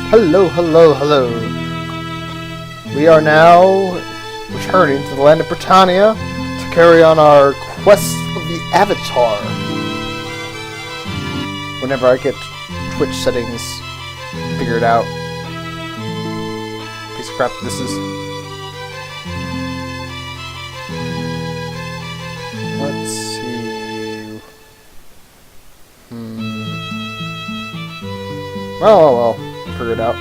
Hello, hello, hello. We are now returning to the land of Britannia to carry on our quest of the Avatar. Whenever I get Twitch settings figured out. Piece of crap this is. Let's see. Well. Figure it out.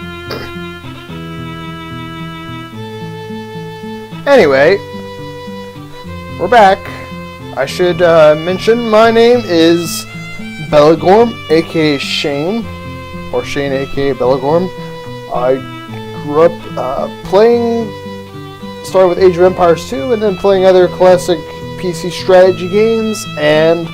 Anyway, we're back. I should mention my name is Belagorm, aka Shane, or Shane, aka Belagorm. I grew up started with Age of Empires 2, and then playing other classic PC strategy games, and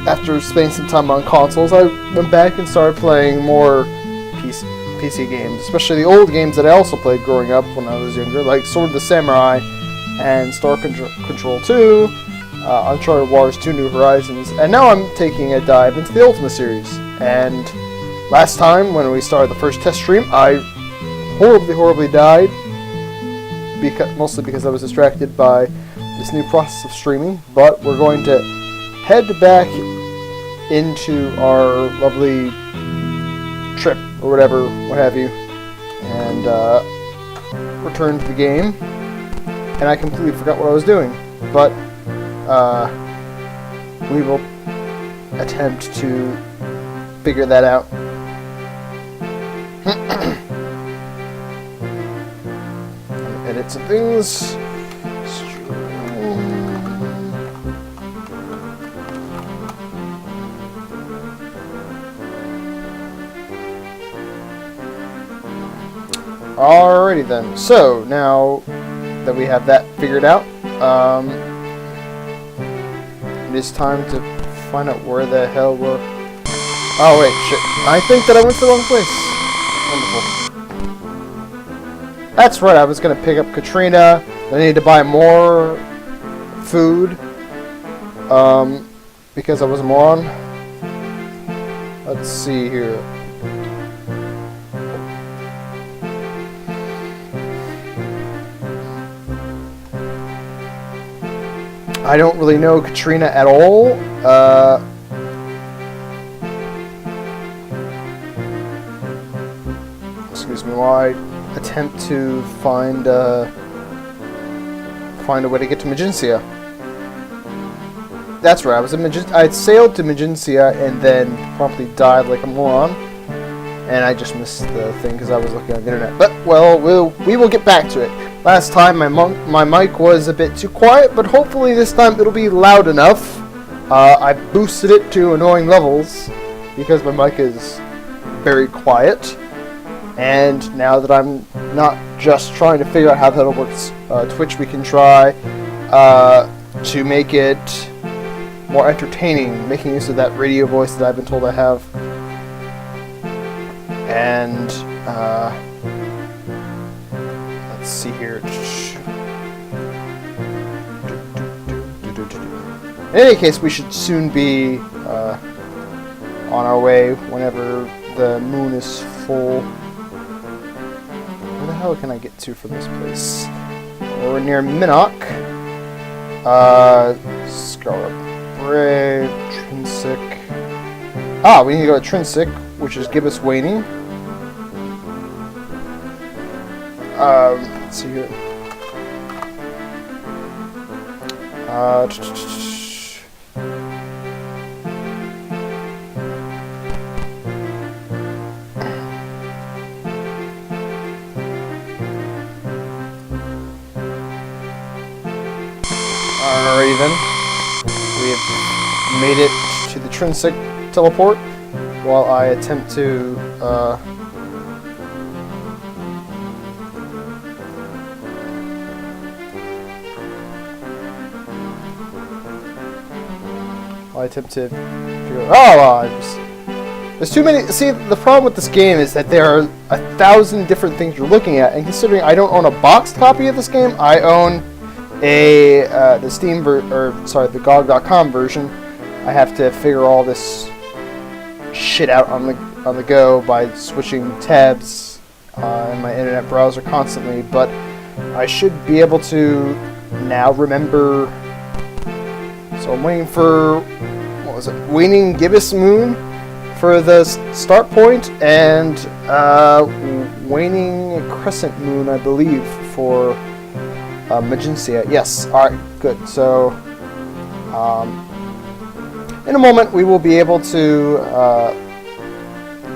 after spending some time on consoles, I went back and started playing more PC games, especially the old games that I also played growing up when I was younger, like Sword of the Samurai and Star Control 2, Uncharted Wars 2 New Horizons, and now I'm taking a dive into the Ultima series. And last time, when we started the first test stream, I horribly died, mostly because I was distracted by this new process of streaming, but we're going to head back into our lovely trip, or whatever, what have you, and return to the game. And I completely forgot what I was doing, but we will attempt to figure that out. Edit some things. Alrighty then, so now that we have that figured out, it is time to find out where the hell we're... Oh wait, shit, I think that I went to the wrong place. Wonderful. That's right, I was going to pick up Katrina, I needed to buy more food, because I was a moron. Let's see here. I don't really know Katrina at all. Excuse me while I attempt to find a way to get to Magencia. That's right, I'd sailed to Magencia and then promptly died like a moron. And I just missed the thing because I was looking on the internet. But, well, we will get back to it. Last time my mic was a bit too quiet, but hopefully this time it'll be loud enough. I boosted it to annoying levels because my mic is very quiet. And now that I'm not just trying to figure out how that works, Twitch, we can try to make it more entertaining, making use of that radio voice that I've been told I have. And let's see here. In any case, we should soon be on our way whenever the moon is full. Where the hell can I get to from this place? We're near Minnock. Scarlet Bridge, Trinsic. We need to go to Trinsic, which is Gibbous Waning. Let's see here. Alrighty then. We have made it to the Trinsic teleport while I attempt to figure out... there's too many... See, the problem with this game is that there are 1,000 different things you're looking at, and considering I don't own a boxed copy of this game, I own the Steam the GOG.com version. I have to figure all this shit out on the on the go by switching tabs in my internet browser constantly, but I should be able to now remember. So I'm waiting for, what was it, Waning Gibbous Moon for the start point, and Waning Crescent Moon, I believe, for Magencia. Yes, alright, good. So, in a moment we will be able to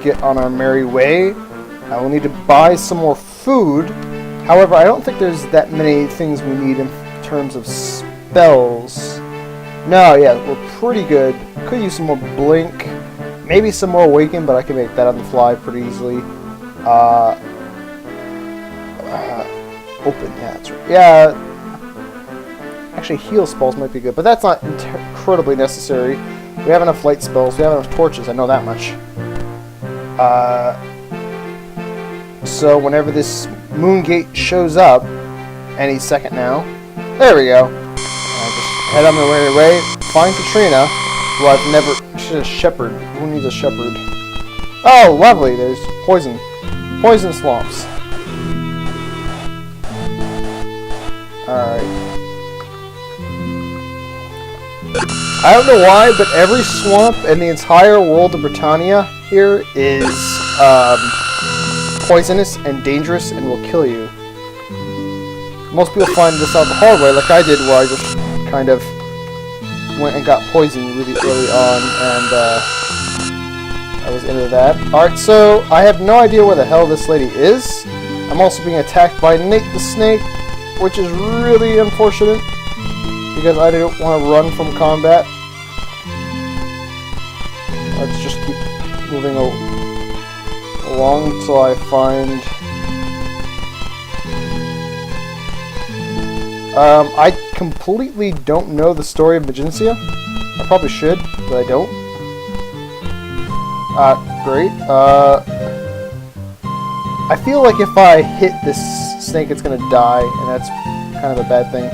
get on our merry way. I will need to buy some more food. However, I don't think there's that many things we need in terms of spells. No, yeah, we're pretty good. Could use some more Blink. Maybe some more Awaken, but I can make that on the fly pretty easily. Open, yeah, that's right. Yeah, actually heal spells might be good, but that's not incredibly necessary. We have enough light spells, we have enough torches, I know that much. So whenever this moon gate shows up, any second now, there we go. I just head on my merry way, find Katrina, who I've never, she's a shepherd. Who needs a shepherd? Oh, lovely, there's poison. Poison swamps. Alright. I don't know why, but every swamp in the entire world of Britannia here is poisonous and dangerous and will kill you. Most people find this out the hard way, like I did, where I just kind of went and got poisoned really early on, and I was into that. Alright, so I have no idea where the hell this lady is. I'm also being attacked by Nate the Snake, which is really unfortunate, because I didn't want to run from combat. Let's just keep moving along until I find... I completely don't know the story of Magencia. I probably should, but I don't. Great. I feel like if I hit this snake, it's gonna die, and that's kind of a bad thing.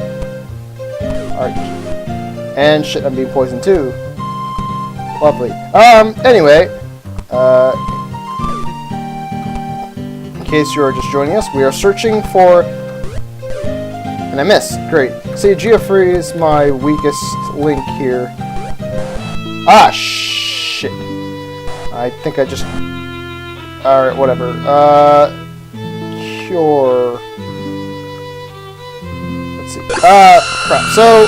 Alright. And shit, I'm being poisoned too. Lovely. Anyway, in case you are just joining us, we are searching for... And I missed. Great. See, Geoffrey is my weakest link here. Ah, shit. I think I just... Alright, whatever. Cure... Let's see. Crap. So,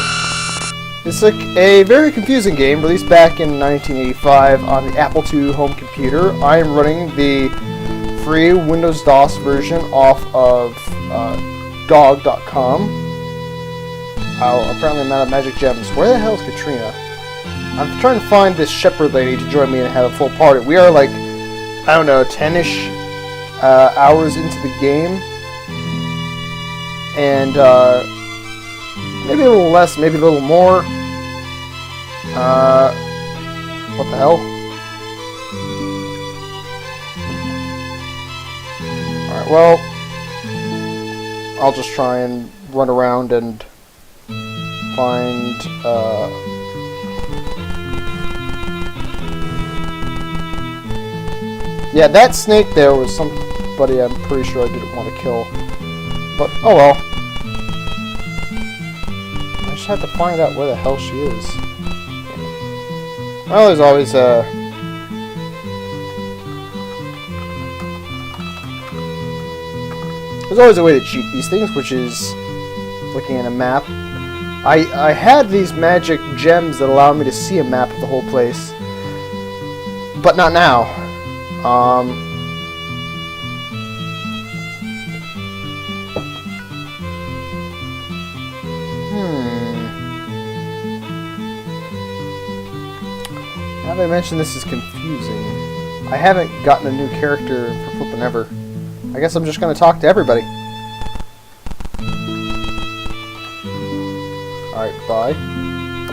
it's a very confusing game, released back in 1985 on the Apple II home computer. I am running the free Windows DOS version off of GOG.com. Apparently I'm out of magic gems. Where the hell is Katrina? I'm trying to find this shepherd lady to join me and have a full party. We are like, I don't know, 10-ish hours into the game. And maybe a little less, maybe a little more. What the hell? Alright, well, I'll just try and run around and find, yeah, that snake there was somebody I'm pretty sure I didn't want to kill. But, oh well. I just have to find out where the hell she is. Well, there's always a... There's always a way to cheat these things, which is looking at a map. I had these magic gems that allow me to see a map of the whole place, but not now. Now that I mention this is confusing. I haven't gotten a new character for flippin' ever. I guess I'm just gonna talk to everybody. Alright, bye.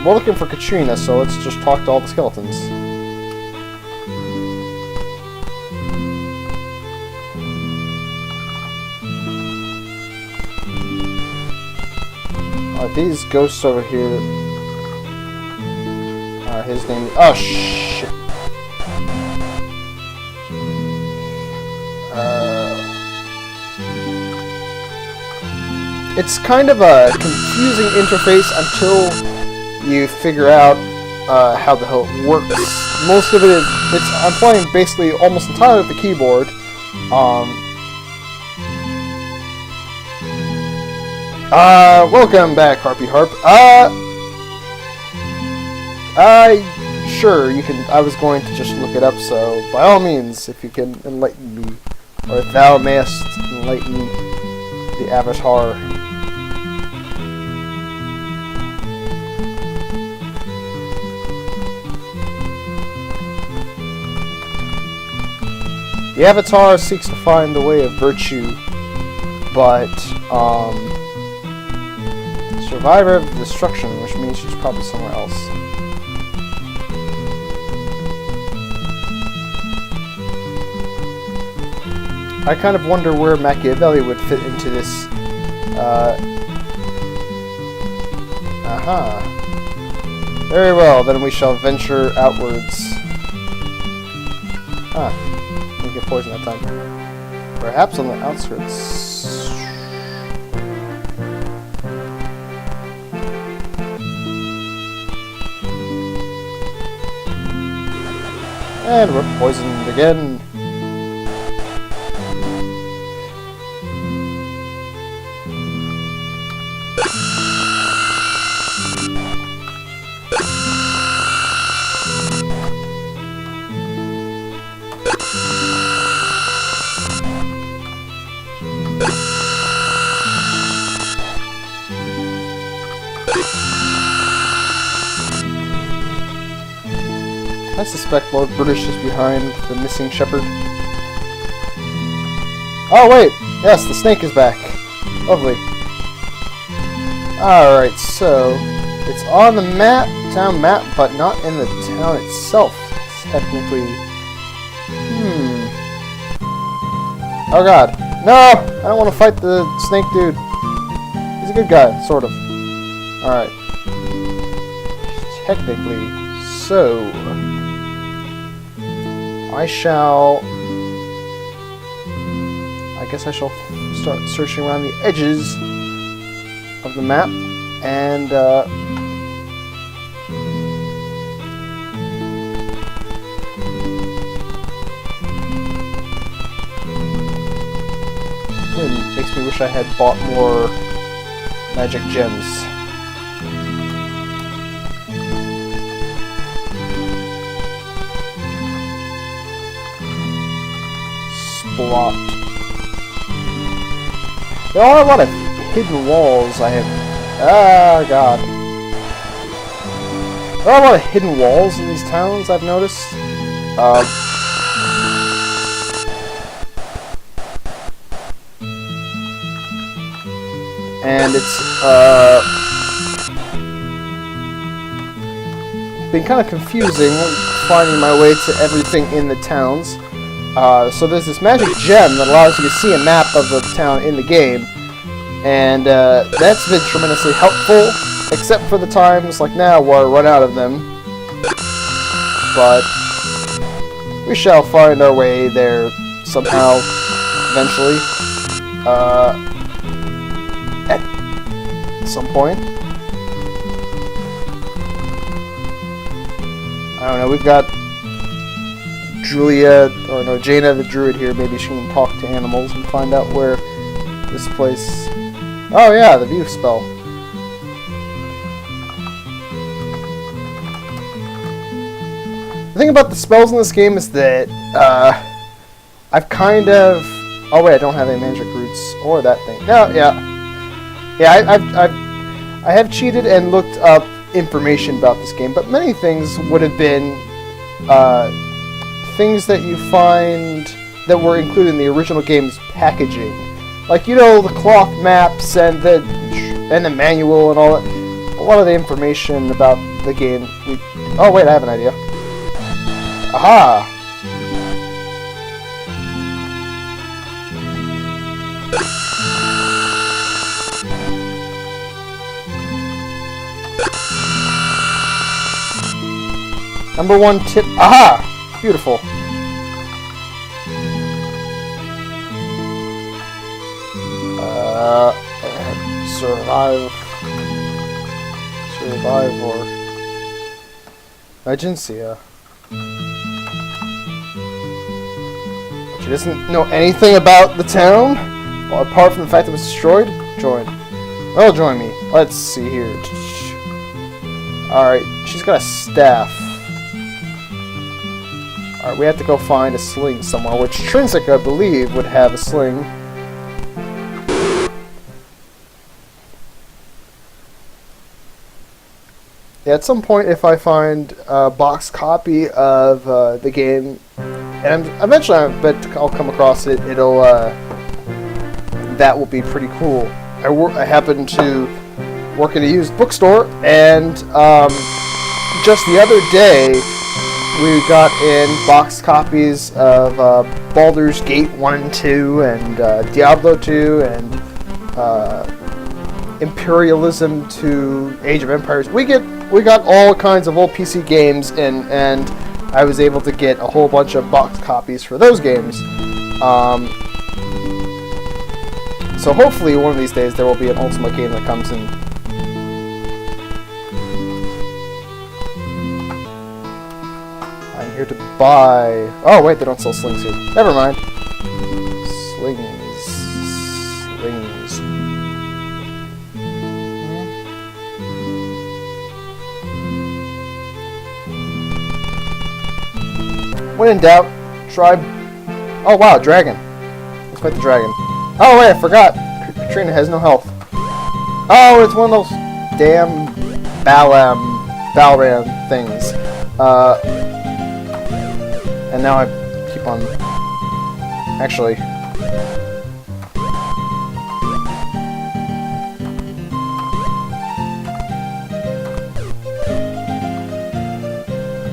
We're looking for Katrina, so let's just talk to all the skeletons. Alright, these ghosts over here... his name... Oh, shit! it's kind of a confusing interface until you figure out how the hell it works. Most of it is, I'm playing basically almost entirely with the keyboard. Welcome back, Harpy Harp. Sure, you can. I was going to just look it up, so by all means, if you can enlighten me, or if thou mayest enlighten the avatar. The avatar seeks to find the way of virtue, but survivor of destruction, which means she's probably somewhere else. I kind of wonder where Machiavelli would fit into this. Very well, then we shall venture outwards. Didn't get poisoned that time. Perhaps on the outskirts. And we're poisoned again. I suspect Lord British is behind the missing shepherd. Oh wait! Yes, the snake is back. Lovely. Alright, so it's on the town map, but not in the town itself, technically. Oh god. No! I don't want to fight the snake dude. He's a good guy, sort of. Alright. Technically, so I guess I shall start searching around the edges of the map, and it makes me wish I had bought more magic gems. Splat. There are a lot of hidden walls I have. Ah, god. There are a lot of hidden walls in these towns, I've noticed. And it's been kind of confusing finding my way to everything in the towns. So there's this magic gem that allows you to see a map of the town in the game, and that's been tremendously helpful, except for the times like now where I run out of them. But we shall find our way there somehow, eventually, at some point. I don't know, we've got Jaina the druid here. Maybe she can talk to animals and find out where this place... Oh yeah, the view spell. The thing about the spells in this game is that I've kind of... Oh wait, I don't have any magic roots or that thing. No, yeah, I have cheated and looked up information about this game, but many things would have been things that you find that were included in the original game's packaging, like, you know, the cloth maps and the manual and all that. A lot of the information about the game. Oh wait, I have an idea. Aha! Number one tip. Aha! Beautiful. survive or Agencia. She doesn't know anything about the town, well, apart from the fact that it was destroyed. Join. Oh, join me. Let's see here. Alright, she's got a staff. Alright, we have to go find a sling somewhere, which Trinsic, I believe, would have a sling. Yeah, at some point, if I find a box copy of the game, and eventually I bet I'll come across it, that will be pretty cool. I happen to work in a used bookstore, and just the other day, we got in box copies of Baldur's Gate 1 and 2, and Diablo 2, and Imperialism to Age of Empires. We got all kinds of old PC games, and I was able to get a whole bunch of box copies for those games. So hopefully one of these days there will be an Ultima game that comes in. I'm here to buy... Oh wait, they don't sell slings here. Never mind. Slings. When in doubt, try... Oh wow, dragon. Let's fight the dragon. Oh wait, I forgot. Katrina has no health. Oh, it's one of those damn Balram things. And now I keep on... Actually...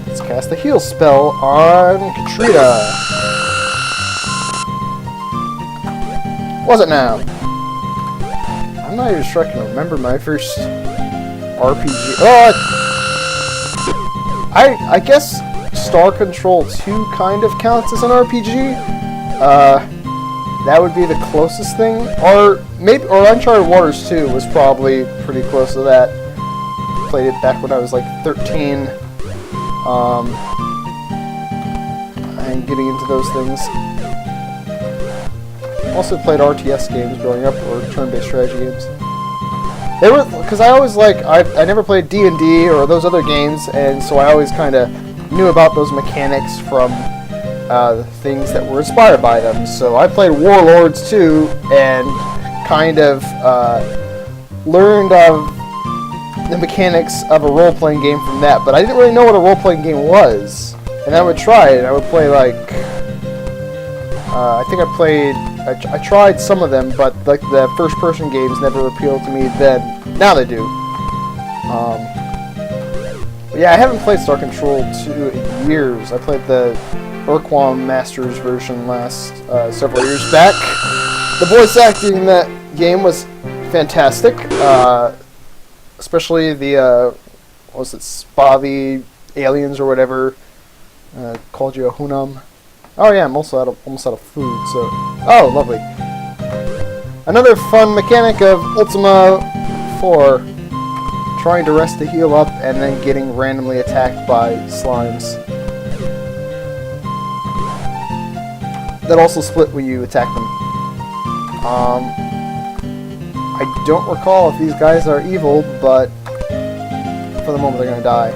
Let's cast a heal spell on Katrina. Was it now? I'm not even sure I can remember my first RPG. Oh, I guess Star Control 2 kind of counts as an RPG. That would be the closest thing. Or Uncharted Waters 2 was probably pretty close to that. Played it back when I was like 13. And getting into those things. Also played RTS games growing up, or turn-based strategy games. They were, because I always I never played D&D or those other games, and so I always kind of knew about those mechanics from things that were inspired by them. So I played Warlords too, and kind of learned of the mechanics of a role-playing game from that, but I didn't really know what a role-playing game was. And I would try it, and I would play like... I think I tried some of them, but like the first-person games never appealed to me then. Now they do. But yeah, I haven't played Star Control 2 in years. I played the Urquam Masters version last several years back. The voice acting in that game was fantastic. Especially the, what was it, Spavi aliens or whatever, called you a Hunam. Oh yeah, I'm also almost out of food, so... Oh, lovely. Another fun mechanic of Ultima IV. Trying to rest to heal up and then getting randomly attacked by slimes. That also split when you attack them. I don't recall if these guys are evil, but for the moment they're gonna die.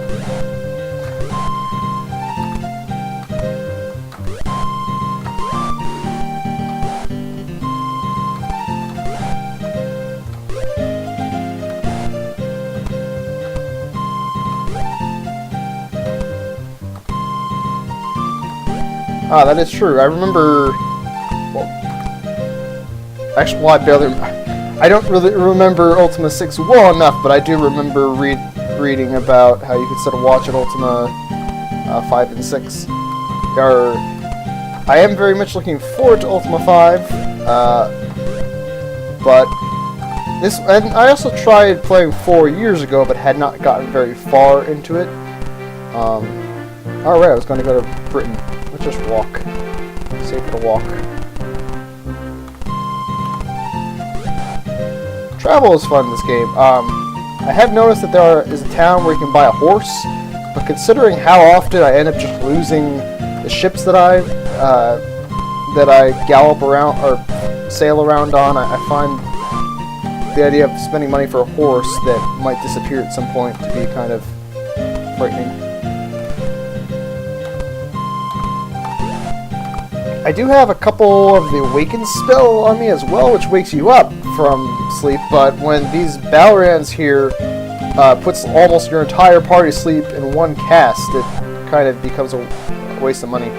Ah, that is true. I remember... Well, actually, well, I don't really remember Ultima 6 well enough, but I do remember reading about how you could set a watch at Ultima 5 and 6. I am very much looking forward to Ultima 5, but this... And I also tried playing 4 years ago, but had not gotten very far into it. Alright, I was going to go to Britain. Let's just walk. Safer to walk. Travel is fun in this game. I have noticed that there is a town where you can buy a horse, but considering how often I end up just losing the ships that I gallop around or sail around on, I find the idea of spending money for a horse that might disappear at some point to be kind of frightening. I do have a couple of the Awaken spell on me as well, which wakes you up from sleep, but when these Balrans here puts almost your entire party to sleep in one cast, it kind of becomes a waste of money.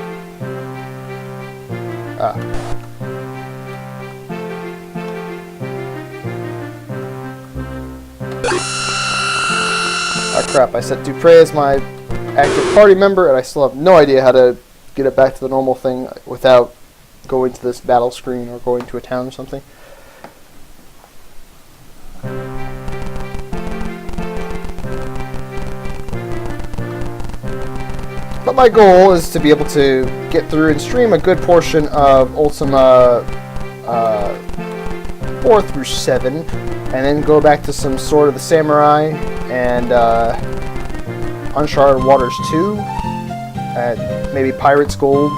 Ah, crap, I set Dupre as my active party member, and I still have no idea how to get it back to the normal thing without going to this battle screen or going to a town or something. But my goal is to be able to get through and stream a good portion of Ultima 4 through 7, and then go back to some Sword of the Samurai and Uncharted Waters 2, and maybe Pirate's Gold,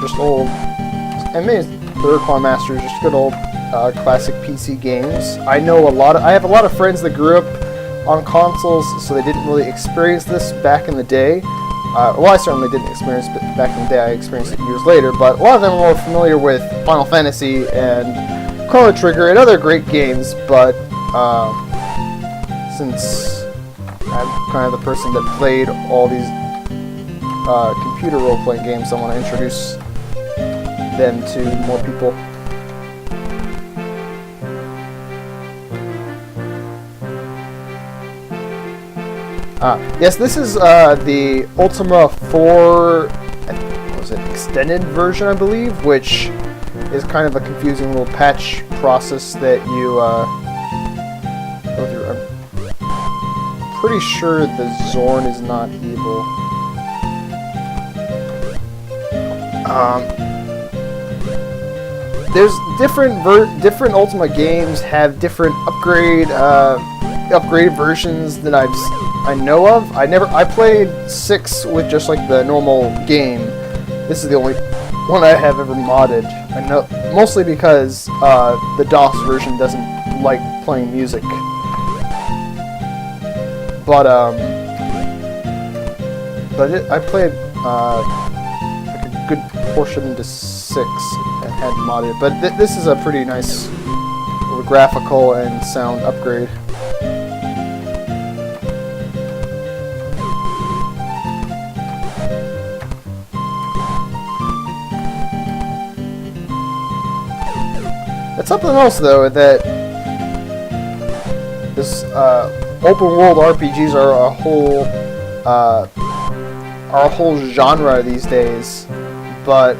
just old, and maybe Third Claw Masters, just good old classic PC games. I have a lot of friends that grew up on consoles, so they didn't really experience this back in the day. Well, I certainly didn't experience it back in the day. I experienced it years later, but a lot of them are more familiar with Final Fantasy and Chrono Trigger and other great games, but since I'm kind of the person that played all these computer role-playing games, I want to introduce them to more people. Yes, this is the Ultima 4 extended version, I believe, which is kind of a confusing little patch process that you go through. I'm pretty sure the Zorn is not evil. There's different Ultima games have different upgrade versions that I know of. I played 6 with just like the normal game. This is the only one I have ever modded. I know, mostly because the DOS version doesn't like playing music. But I played like a good portion into 6 and had modded it. But this is a pretty nice graphical and sound upgrade. It's something else though, that this open world RPGs are a whole genre these days. But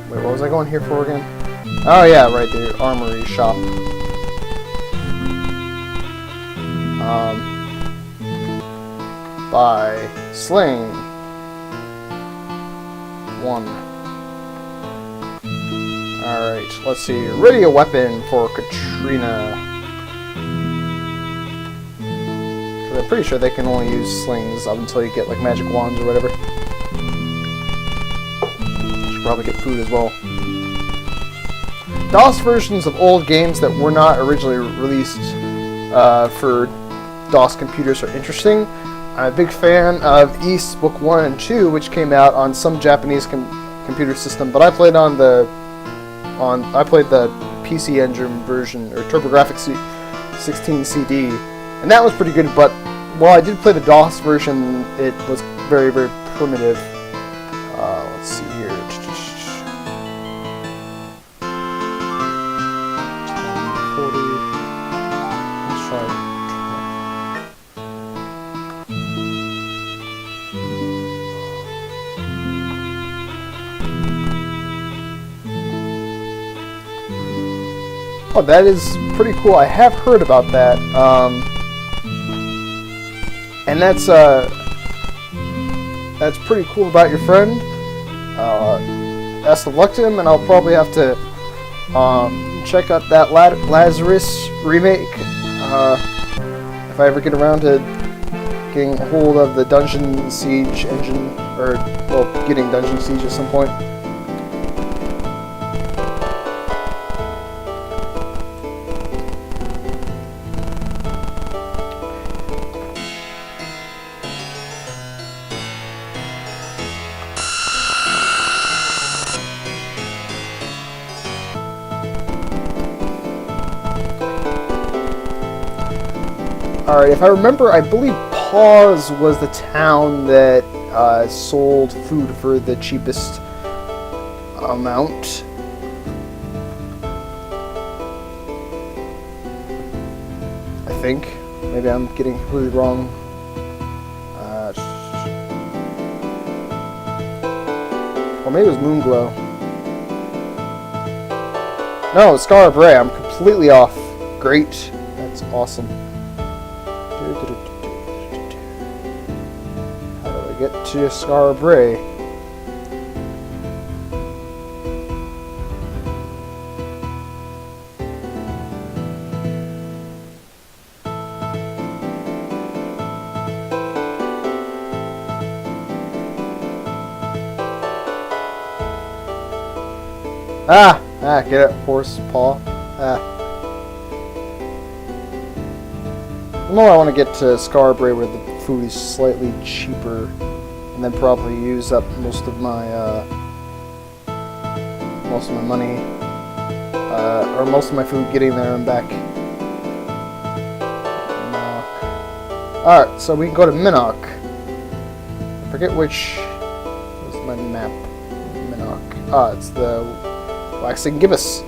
wait, what was I going here for again? Oh yeah, right there, armory shop. By slaying 1. Alright, let's see. Ready a weapon for Katrina. I'm pretty sure they can only use slings up until you get like magic wands or whatever. Should probably get food as well. DOS versions of old games that were not originally released for DOS computers are interesting. I'm a big fan of East Book 1 and 2, which came out on some Japanese computer system, but I played I played the PC Engine version, or TurboGrafx 16 CD, and that was pretty good, but while I did play the DOS version, it was very, very primitive. Let's see here. 1040. Let's try. Oh, that is pretty cool. I have heard about that. And that's pretty cool about your friend. Best of luck to him, and I'll probably have to check out that Lazarus remake. If I ever get around to getting a hold of the Dungeon Siege engine, or, well, getting Dungeon Siege at some point. Alright, if I remember, I believe Paws was the town that sold food for the cheapest amount. I think. Maybe I'm getting completely wrong. Or maybe it was Moonglow. No, Scar Bray. I'm completely off. Great. That's awesome. How do I get to Scar Bray? Get it, horse paw. No, I want to get to Scarbray where the food is slightly cheaper, and then probably use up most of my money, or most of my food getting there and back. Alright, so we can go to Minnock. I forget which. Where's my map? Minnock. It's the Waxing Gibbous.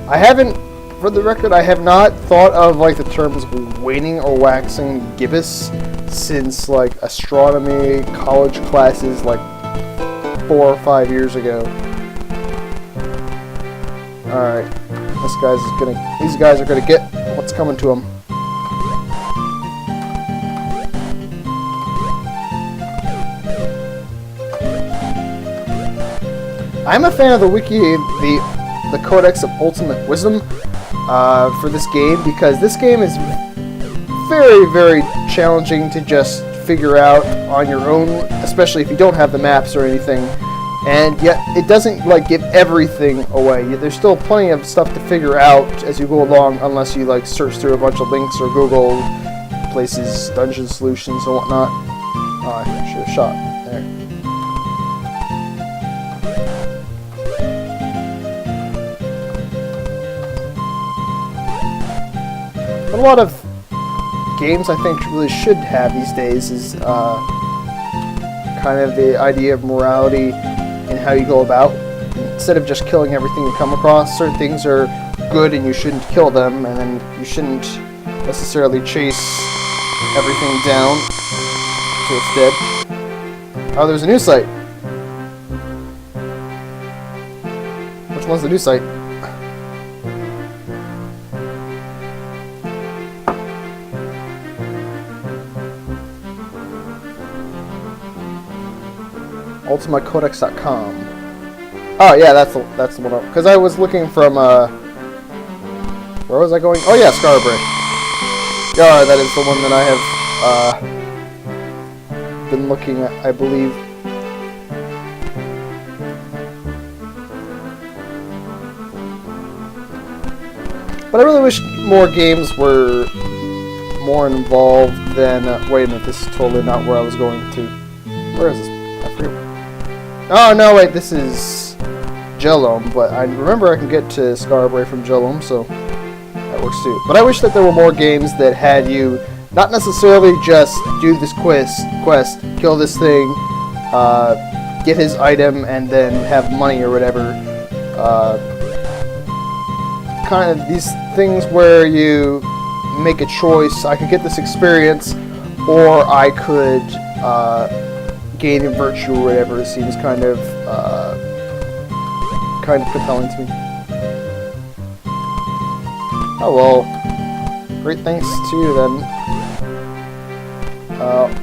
I haven't, for the record, I have not thought of like the terms waning or waxing gibbous since like astronomy college classes like 4 or 5 years ago. Alright. These guys are gonna get what's coming to them. I'm a fan of the wiki, the Codex of Ultimate Wisdom for this game, because this game is very, very challenging to just figure out on your own, especially if you don't have the maps or anything. And yet, it doesn't like give everything away. There's still plenty of stuff to figure out as you go along, unless you like search through a bunch of links or Google places, dungeon solutions and whatnot. Oh, I should have shot there. A lot of games I think really should have these days is kind of the idea of morality and how you go about. Instead of just killing everything you come across, certain things are good and you shouldn't kill them, and then you shouldn't necessarily chase everything down until it's dead. Oh, there's a new site. Which one's the new site? UltimaCodex.com. Oh yeah, that's the one. Because I was looking from where was I going? Oh yeah, Scarborough. Yeah, that is the one that I have been looking at, I believe. But I really wish more games were more involved than. Wait a minute, this is totally not where I was going to. Where is this? I forget. Oh no, wait, this is Jellome, but I remember I can get to Scarborough from Jellome, so that works too. But I wish that there were more games that had you not necessarily just do this quest, kill this thing, get his item, and then have money or whatever. Kind of these things where you make a choice. I could get this experience, or I could gain in virtue or whatever. It seems kind of compelling to me. Oh well, great thanks to you then,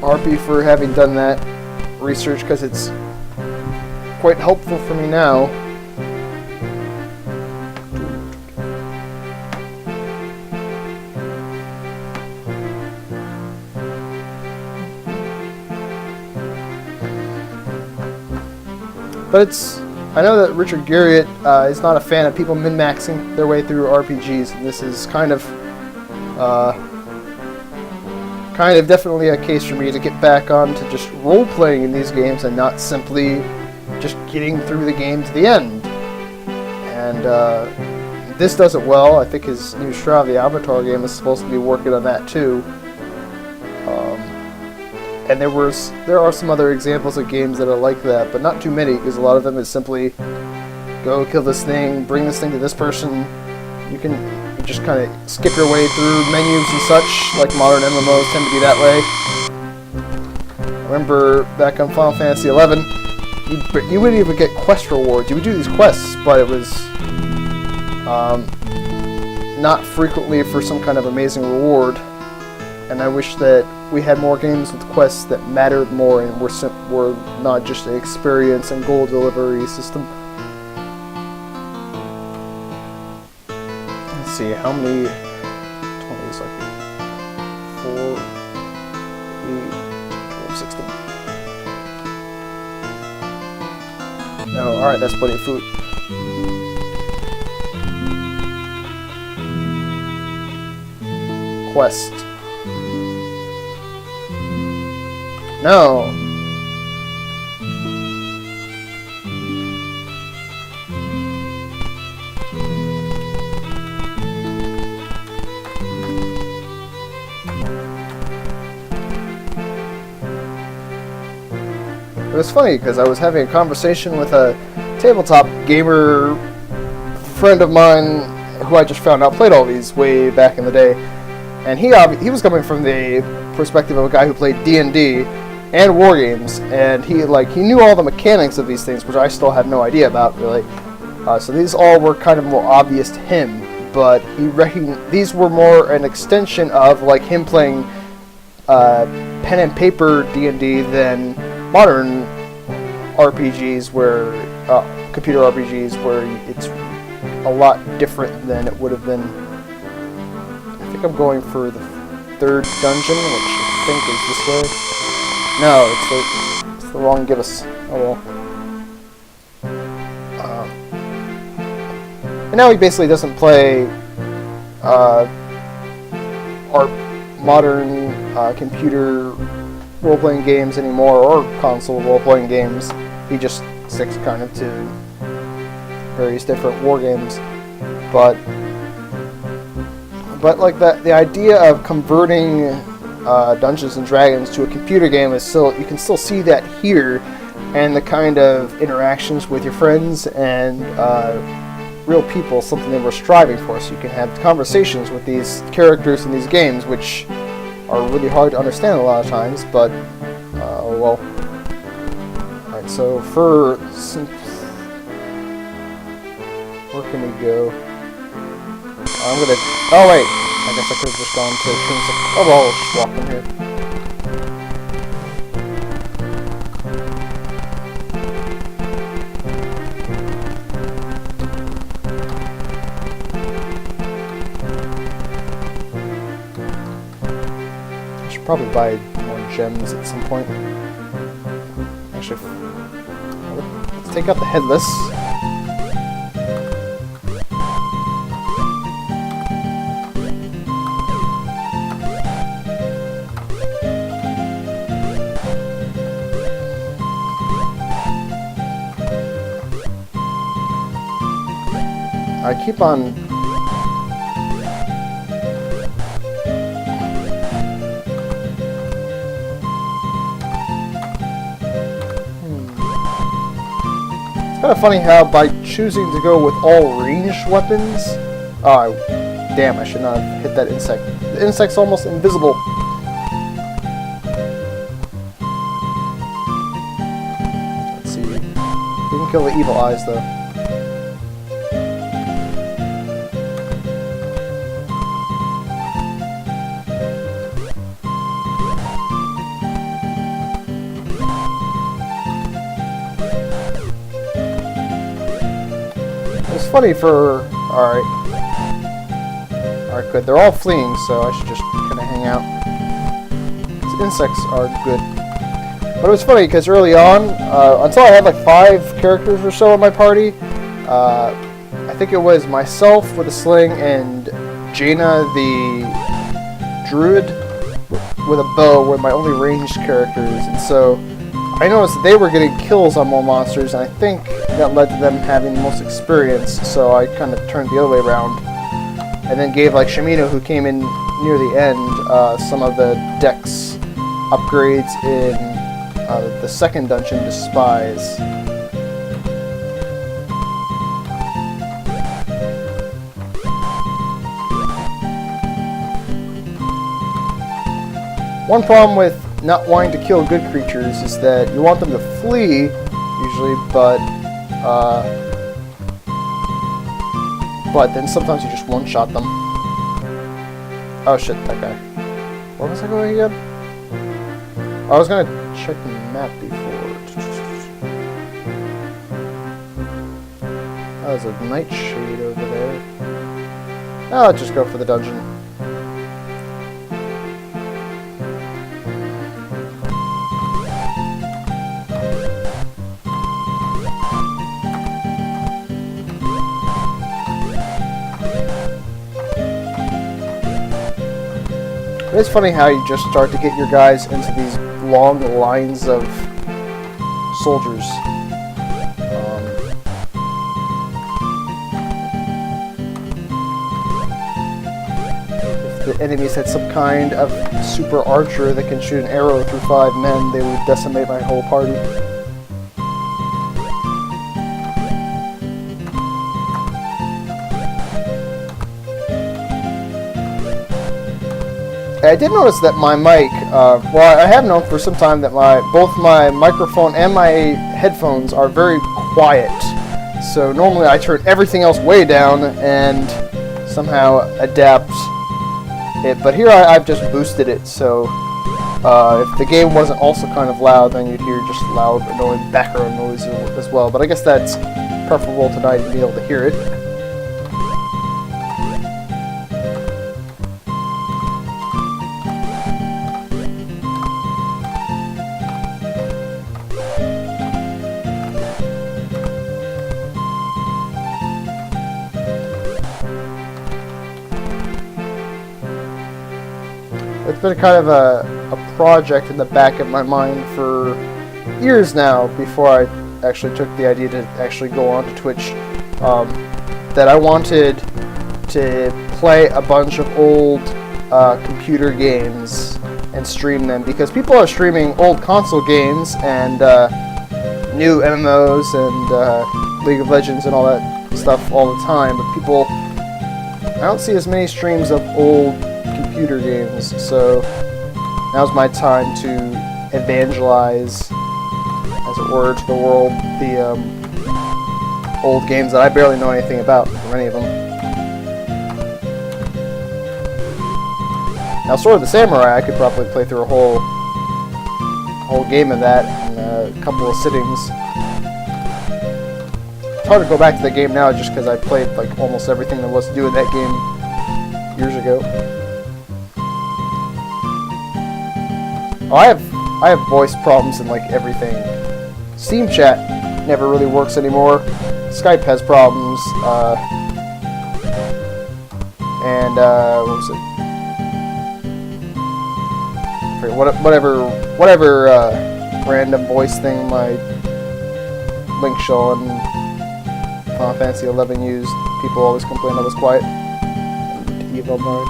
RP, for having done that research, because it's quite helpful for me now. But I know that Richard Garriott is not a fan of people min-maxing their way through RPGs, and this is kind of definitely a case for me to get back on to just role-playing in these games and not simply just getting through the game to the end. And this does it well. I think his new Shroud of the Avatar game is supposed to be working on that too. And there are some other examples of games that are like that, but not too many, because a lot of them is simply go kill this thing, bring this thing to this person. You just kind of skip your way through menus and such, like modern MMOs tend to be that way. I remember back on Final Fantasy XI, you wouldn't even get quest rewards. You would do these quests, but it was not frequently for some kind of amazing reward. And I wish that we had more games with quests that mattered more and were not just an experience and goal delivery system. Let's see, how many 20s like 4, 8, 12, 16. No, alright, that's plenty of food. Quest. No. It was funny because I was having a conversation with a tabletop gamer friend of mine who I just found out played all these way back in the day, and he was coming from the perspective of a guy who played D&D and war games, and he knew all the mechanics of these things, which I still had no idea about really. So these all were kind of more obvious to him, but these were more an extension of like him playing pen and paper D&D than modern RPGs, where computer RPGs, where it's a lot different than it would have been. I think I'm going for the third dungeon, which I think is this way. No, it's the wrong Gibbous. Oh well. And now he basically doesn't play modern computer role-playing games anymore, or console role-playing games. He just sticks kind of to various different war games. But like the idea of converting Dungeons and Dragons to a computer game is you can still see that here, and the kind of interactions with your friends and real people, something that we're striving for. So you can have conversations with these characters in these games, which are really hard to understand a lot of times, but well. Alright, so where can we go? Oh wait, I guess I could have just gone to Trinity. Oh well, I'll just walk from here. I should probably buy more gems at some point. Actually, let's take out the headless. I keep on... It's kind of funny how by choosing to go with all ranged weapons... Oh, damn, I should not have hit that insect. The insect's almost invisible. Let's see. You can kill the evil eyes, though. It's funny for... Alright, good. They're all fleeing, so I should just kind of hang out. These insects are good. But it was funny because early on, until I had like 5 characters or so in my party, I think it was myself with a sling and Jaina the druid with a bow were my only ranged characters, and so I noticed that they were getting kills on more monsters, and I think that led to them having the most experience, so I kind of turned the other way around, and then gave like Shamino, who came in near the end, some of the dex upgrades in the second dungeon to spies. One problem with not wanting to kill good creatures is that you want them to flee, usually, but then sometimes you just one-shot them. Oh shit, that guy. Where was I going again? I was gonna check the map before. Oh, there's a nightshade over there. Oh, let's just go for the dungeon. It's funny how you just start to get your guys into these long lines of soldiers. If the enemies had some kind of super archer that can shoot an arrow through 5 men, they would decimate my whole party. I did notice that my mic, well, I have known for some time that both my microphone and my headphones are very quiet. So normally I turn everything else way down and somehow adapt it. But here I've just boosted it, so if the game wasn't also kind of loud, then you'd hear just loud, annoying background noise as well. But I guess that's preferable tonight to be able to hear it. It's been kind of a project in the back of my mind for years now, before I actually took the idea to actually go on to Twitch, that I wanted to play a bunch of old computer games and stream them, because people are streaming old console games and new MMOs and League of Legends and all that stuff all the time, but I don't see as many streams of old computer games, so now's my time to evangelize, as it were, to the world the old games that I barely know anything about, or any of them. Now, Sword of the Samurai, I could probably play through a whole game of that in a couple of sittings. It's hard to go back to the game now just because I played like almost everything there was to do with that game years ago. Oh, I have voice problems in like everything. Steam chat never really works anymore. Skype has problems. And what was it? Whatever random voice thing my Link show on Final Fantasy XI used. People always complain I was quiet. And evil mode.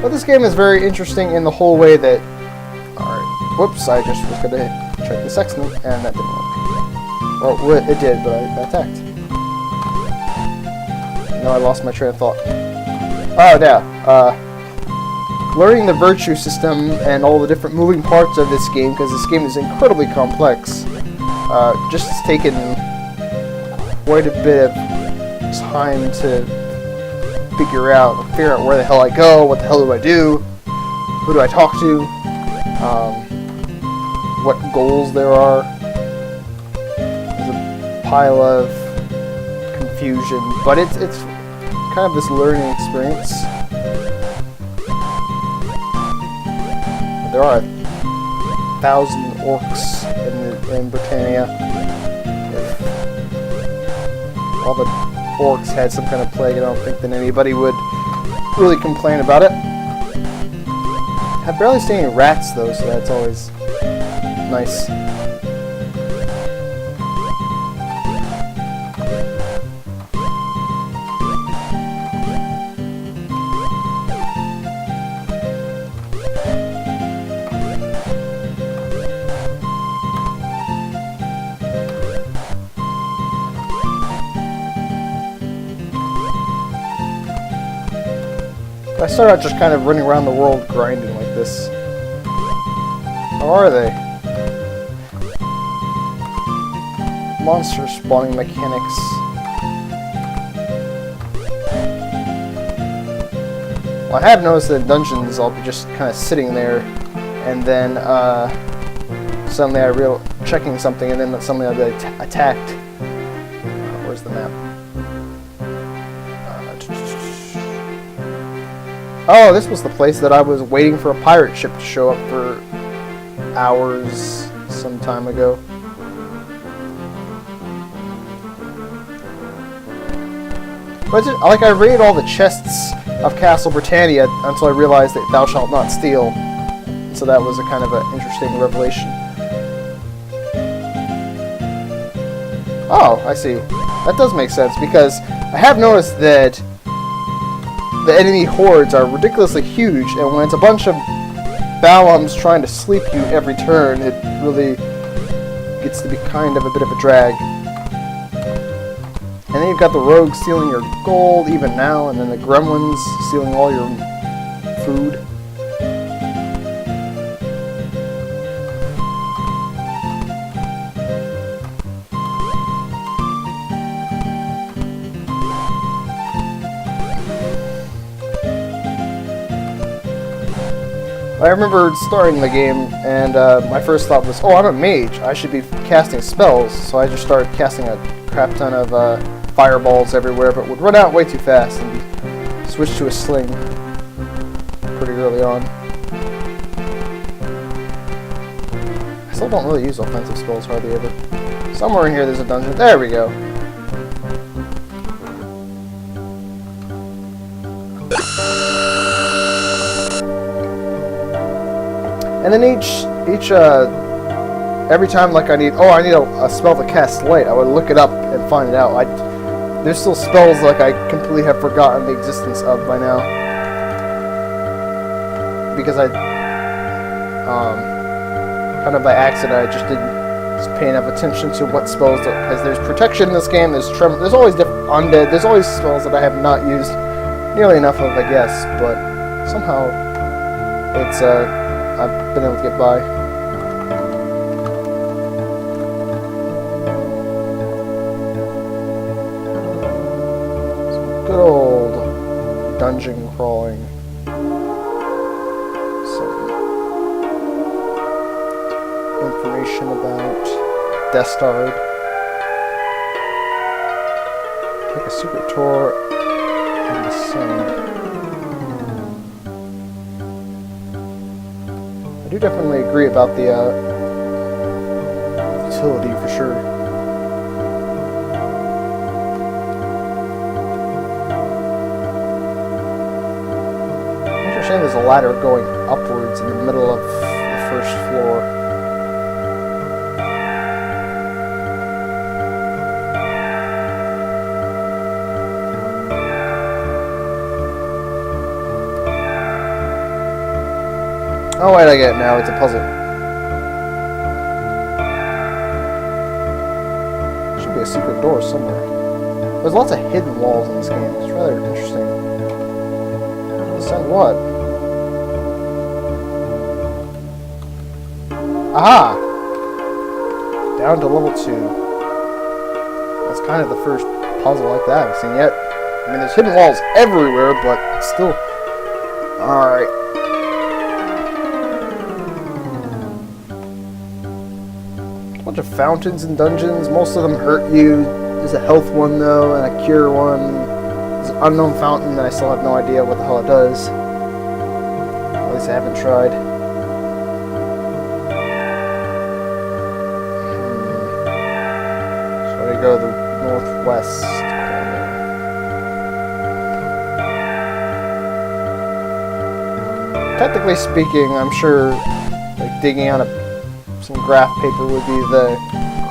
But this game is very interesting in the whole way that... Alright, whoops, I just was going to check the sextant, and that didn't work. Well, it did, but I got attacked. Now I lost my train of thought. Oh, yeah. Learning the virtue system and all the different moving parts of this game, because this game is incredibly complex, just has taken quite a bit of time to figure out where the hell I go, what the hell do I do, who do I talk to, what goals there are. There's a pile of confusion, but it's kind of this learning experience. There are 1,000 orcs in Britannia. If all the orcs had some kind of plague, I don't think that anybody would really complain about it. I've barely seen any rats though, so that's always nice. I start out just kind of running around the world grinding like this. How are they? Monster spawning mechanics. Well, I have noticed that in dungeons I'll be just kind of sitting there, and then suddenly checking something, and then suddenly I'll be attacked. Where's the map? Oh, this was the place that I was waiting for a pirate ship to show up for hours some time ago. But like, I raided all the chests of Castle Britannia until I realized that thou shalt not steal. So that was a kind of an interesting revelation. Oh, I see. That does make sense, because I have noticed that the enemy hordes are ridiculously huge, and when it's a bunch of Balams trying to sleep you every turn, it really gets to be kind of a bit of a drag. And then you've got the rogues stealing your gold even now, and then the gremlins stealing all your food. I remember starting the game, and my first thought was, oh, I'm a mage, I should be casting spells, so I just started casting a crap ton of fireballs everywhere, but would run out way too fast, and switch to a sling pretty early on. I still don't really use offensive spells hardly ever. Somewhere in here there's a dungeon. There we go. And then every time, like, I need a spell to cast light, I would look it up and find it out. There's still spells like I completely have forgotten the existence of by now, because I kind of by accident I just didn't pay enough attention to what spells. Because there's protection in this game, there's tremor, there's always different undead, there's always spells that I have not used nearly enough of, I guess, but somehow it's I've been able to get by. Some good old dungeon crawling. Some information about Destard. Take a secret tour and descend. I do definitely agree about the utility for sure. I understand there's a ladder going upwards in the middle of the first floor. Oh wait, I get it now, it's a puzzle. Should be a secret door somewhere. There's lots of hidden walls in this game, it's rather interesting. Send what? Aha! Down to level 2. That's kind of the first puzzle like that I've seen yet. I mean, there's hidden walls everywhere, but still. Alright. A bunch of fountains and dungeons. Most of them hurt you. There's a health one, though, and a cure one. There's an unknown fountain, and I still have no idea what the hell it does. At least I haven't tried. So I go to the northwest corner. Technically speaking, I'm sure like digging on some graph paper would be the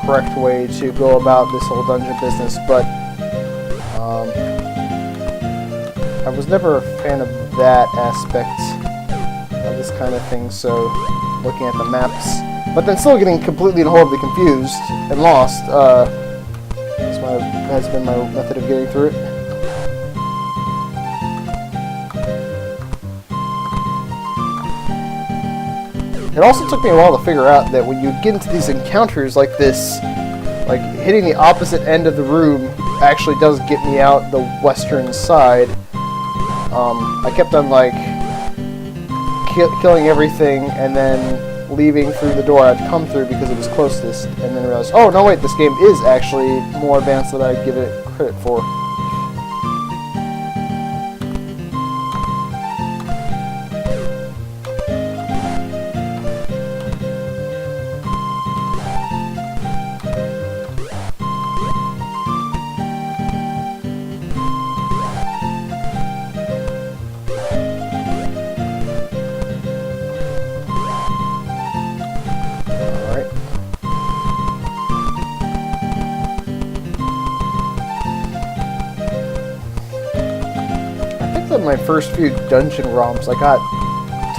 correct way to go about this whole dungeon business, but I was never a fan of that aspect of this kind of thing, so looking at the maps, but then still getting completely and horribly confused and lost has been my method of getting through it. It also took me a while to figure out that when you get into these encounters like this, like hitting the opposite end of the room actually does get me out the western side. I kept on like killing everything and then leaving through the door I'd come through because it was closest, and then realized, oh no wait, this game is actually more advanced than I'd give it credit for. My first few dungeon ROMs, I got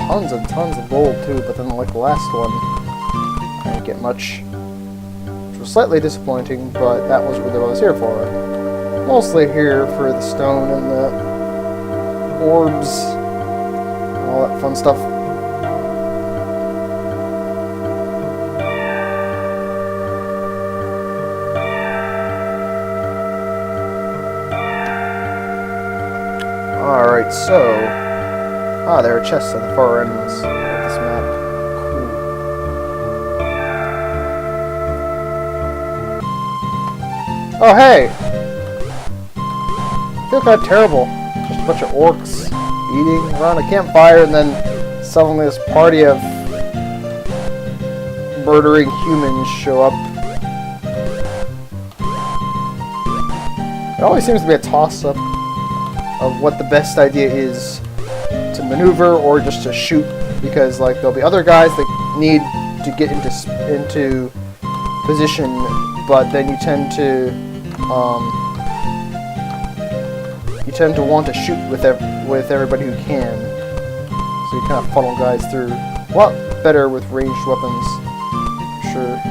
tons and tons of gold too, but then like the last one, I didn't get much, which was slightly disappointing, but that was really what I was here for. Mostly here for the stone and the orbs and all that fun stuff. Alright, so... there are chests at the far ends of this map. Cool. Oh, hey! I feel kind of terrible. Just a bunch of orcs eating around a campfire, and then suddenly this party of murdering humans show up. It always seems to be a toss-up of what the best idea is to maneuver or just to shoot, because like there'll be other guys that need to get into position, but then you tend to want to shoot with everybody who can, so you kind of funnel guys through. A lot better with ranged weapons, for sure.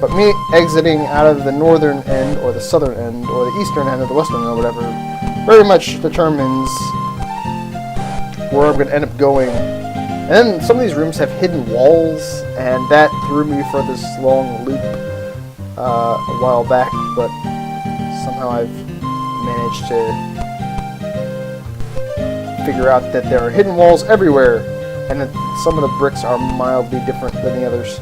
But me exiting out of the northern end, or the southern end, or the eastern end, or the western end, or whatever, very much determines where I'm going to end up going. And then some of these rooms have hidden walls, and that threw me for this long loop a while back, but somehow I've managed to figure out that there are hidden walls everywhere, and that some of the bricks are mildly different than the others.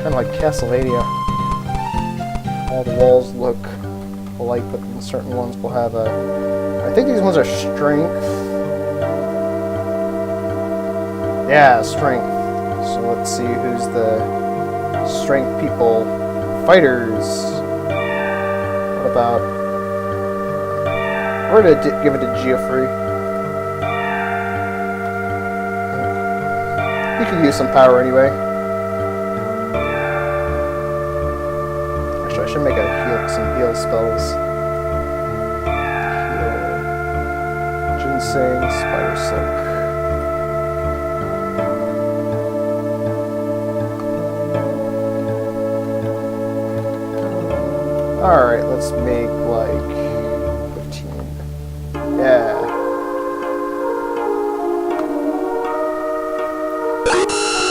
Kind of like Castlevania. All the walls look alike, but then certain ones will have a... I think these ones are strength. Yeah, strength. So let's see who's the strength people. Fighters. What about... We're going to give it to Geoffrey. He could use some power anyway. Actually, I should make some heal spells. Heal. Ginseng, Spider Silk. Alright, let's make like 15.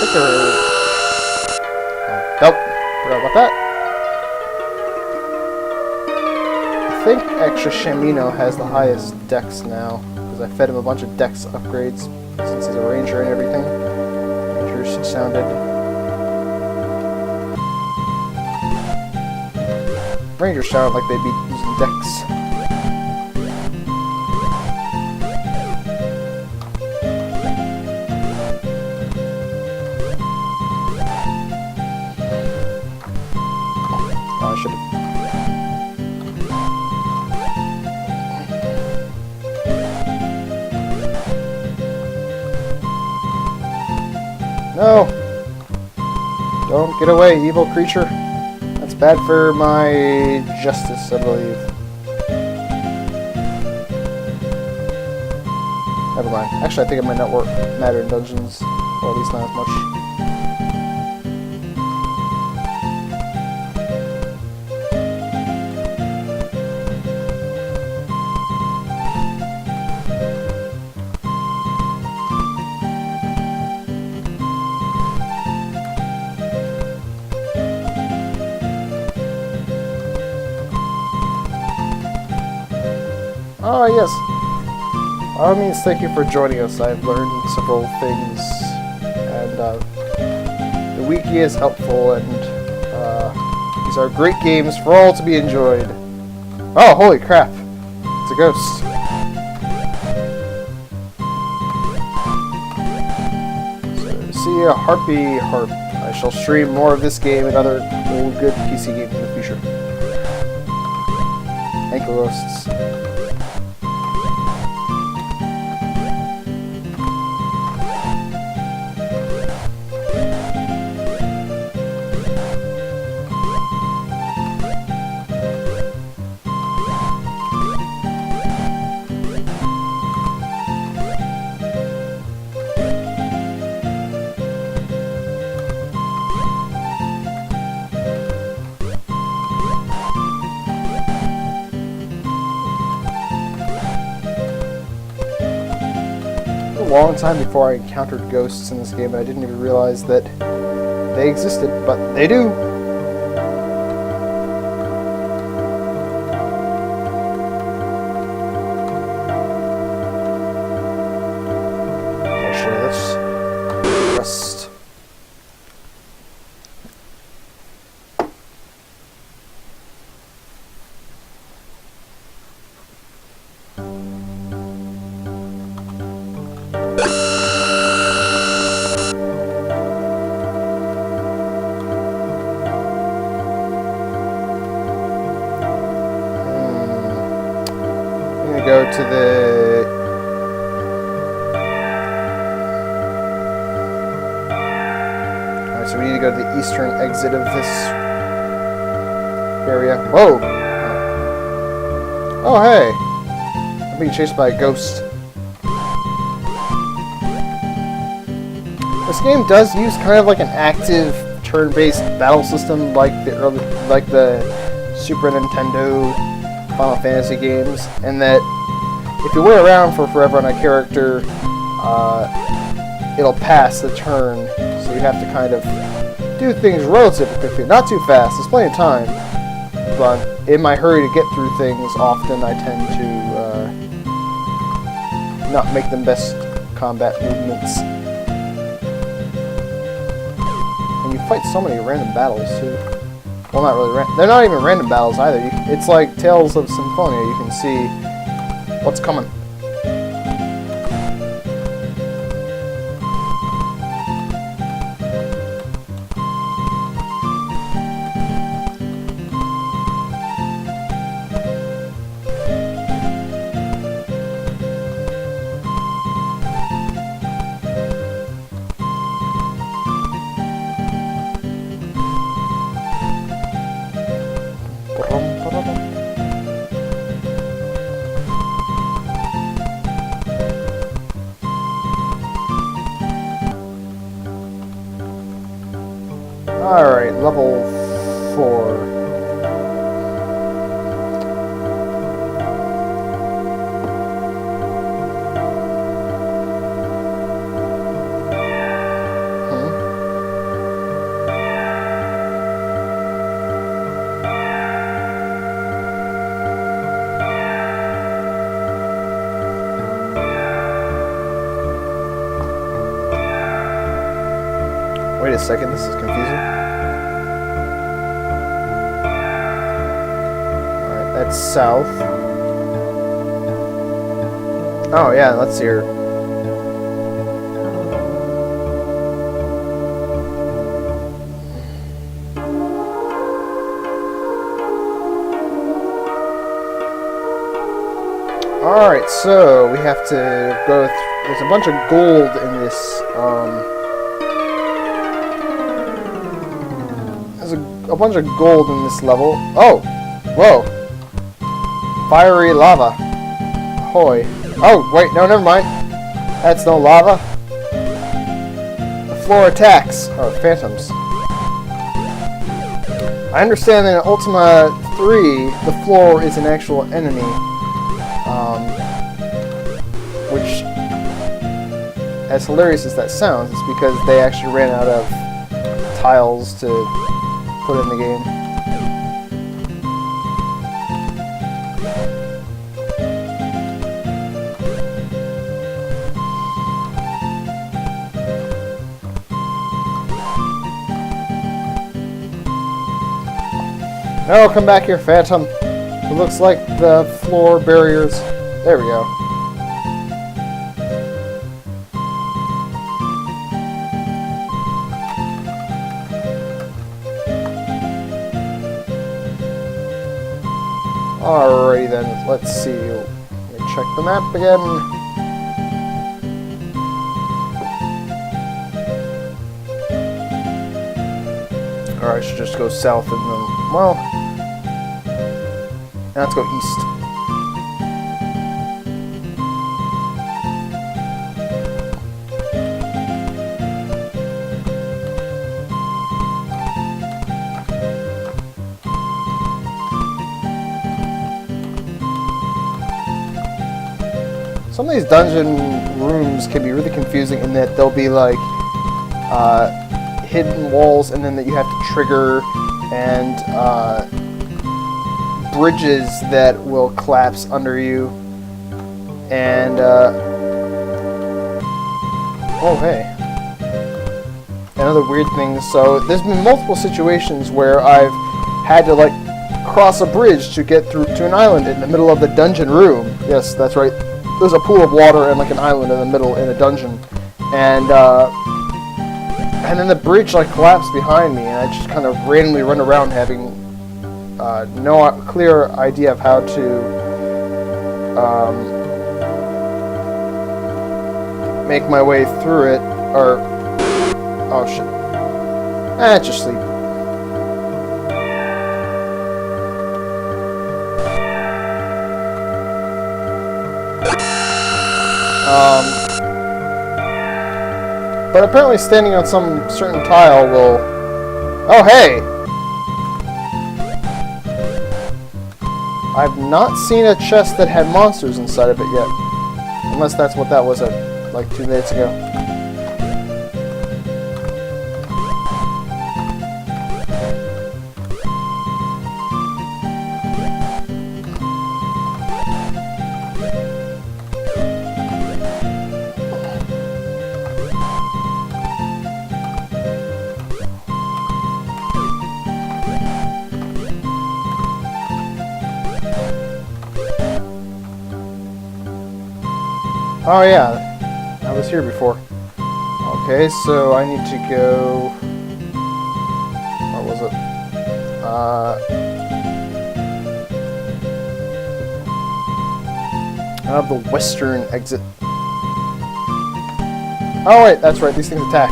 think they're... Nope, forgot about that. I think actually Shamino has the highest dex now, because I fed him a bunch of dex upgrades, since he's a ranger and everything. Rangers sounded... Rangers sound like they'd be using dex. Oh, I should have... No! Don't get away, evil creature. That's bad for my justice, I believe. Never mind. Actually, I think it might not matter in dungeons. Or at least not as much. Oh, yes. By all means, thank you for joining us. I've learned several things, and the wiki is helpful, and these are great games for all to be enjoyed. Oh, holy crap. It's a ghost. So, see ya, Harpy Harp. I shall stream more of this game and other old good PC games in the future. Ankle ghosts. A long time before I encountered ghosts in this game, and I didn't even realize that they existed, but they do. Actually, let's rest. Go to the alright, so we need to go to the eastern exit of this area. Whoa! Oh, hey! I'm being chased by a ghost. This game does use kind of like an active turn-based battle system like the Super Nintendo Final Fantasy games, and that if you wait around for forever on a character, it'll pass the turn, so you have to kind of do things relatively quickly. Not too fast, there's plenty of time, but in my hurry to get through things, often I tend to not make the best combat movements. And you fight so many random battles, too. Well, not really they're not even random battles either. It's like Tales of Symphonia. You can see what's coming. Alright, level 4. Wait a second, this is confusing. Alright, that's south. Oh yeah, let's see here. Alright, so we have to go there's a bunch of gold in this, there's a bunch of gold in this level. Oh! Whoa! Fiery lava. Ahoy. Oh, wait, no, never mind. That's no lava. The floor attacks are phantoms. I understand that in Ultima 3, the floor is an actual enemy. Which, as hilarious as that sounds, it's because they actually ran out of tiles to put in the game. No, come back here, Phantom. It looks like the floor barriers. There we go. Alrighty then, let's see. Let me check the map again. Or I should just go south and then, well, let's go east. Some of these dungeon rooms can be really confusing in that they'll be like hidden walls and then that you have to trigger, and bridges that will collapse under you, and oh hey, and other weird things. So there's been multiple situations where I've had to like cross a bridge to get through to an island in the middle of the dungeon room. Yes, that's right. There's a pool of water and like an island in the middle in a dungeon, and then the bridge like collapsed behind me, and I just kind of randomly run around having no clear idea of how to make my way through it, or oh shit, just sleep. But apparently standing on some certain tile will... Oh, hey! I've not seen a chest that had monsters inside of it yet. Unless that's what that was like 2 minutes ago. Oh yeah, I was here before. Okay, so I need to go... Where was it? Out of the western exit. Oh wait, that's right, these things attack.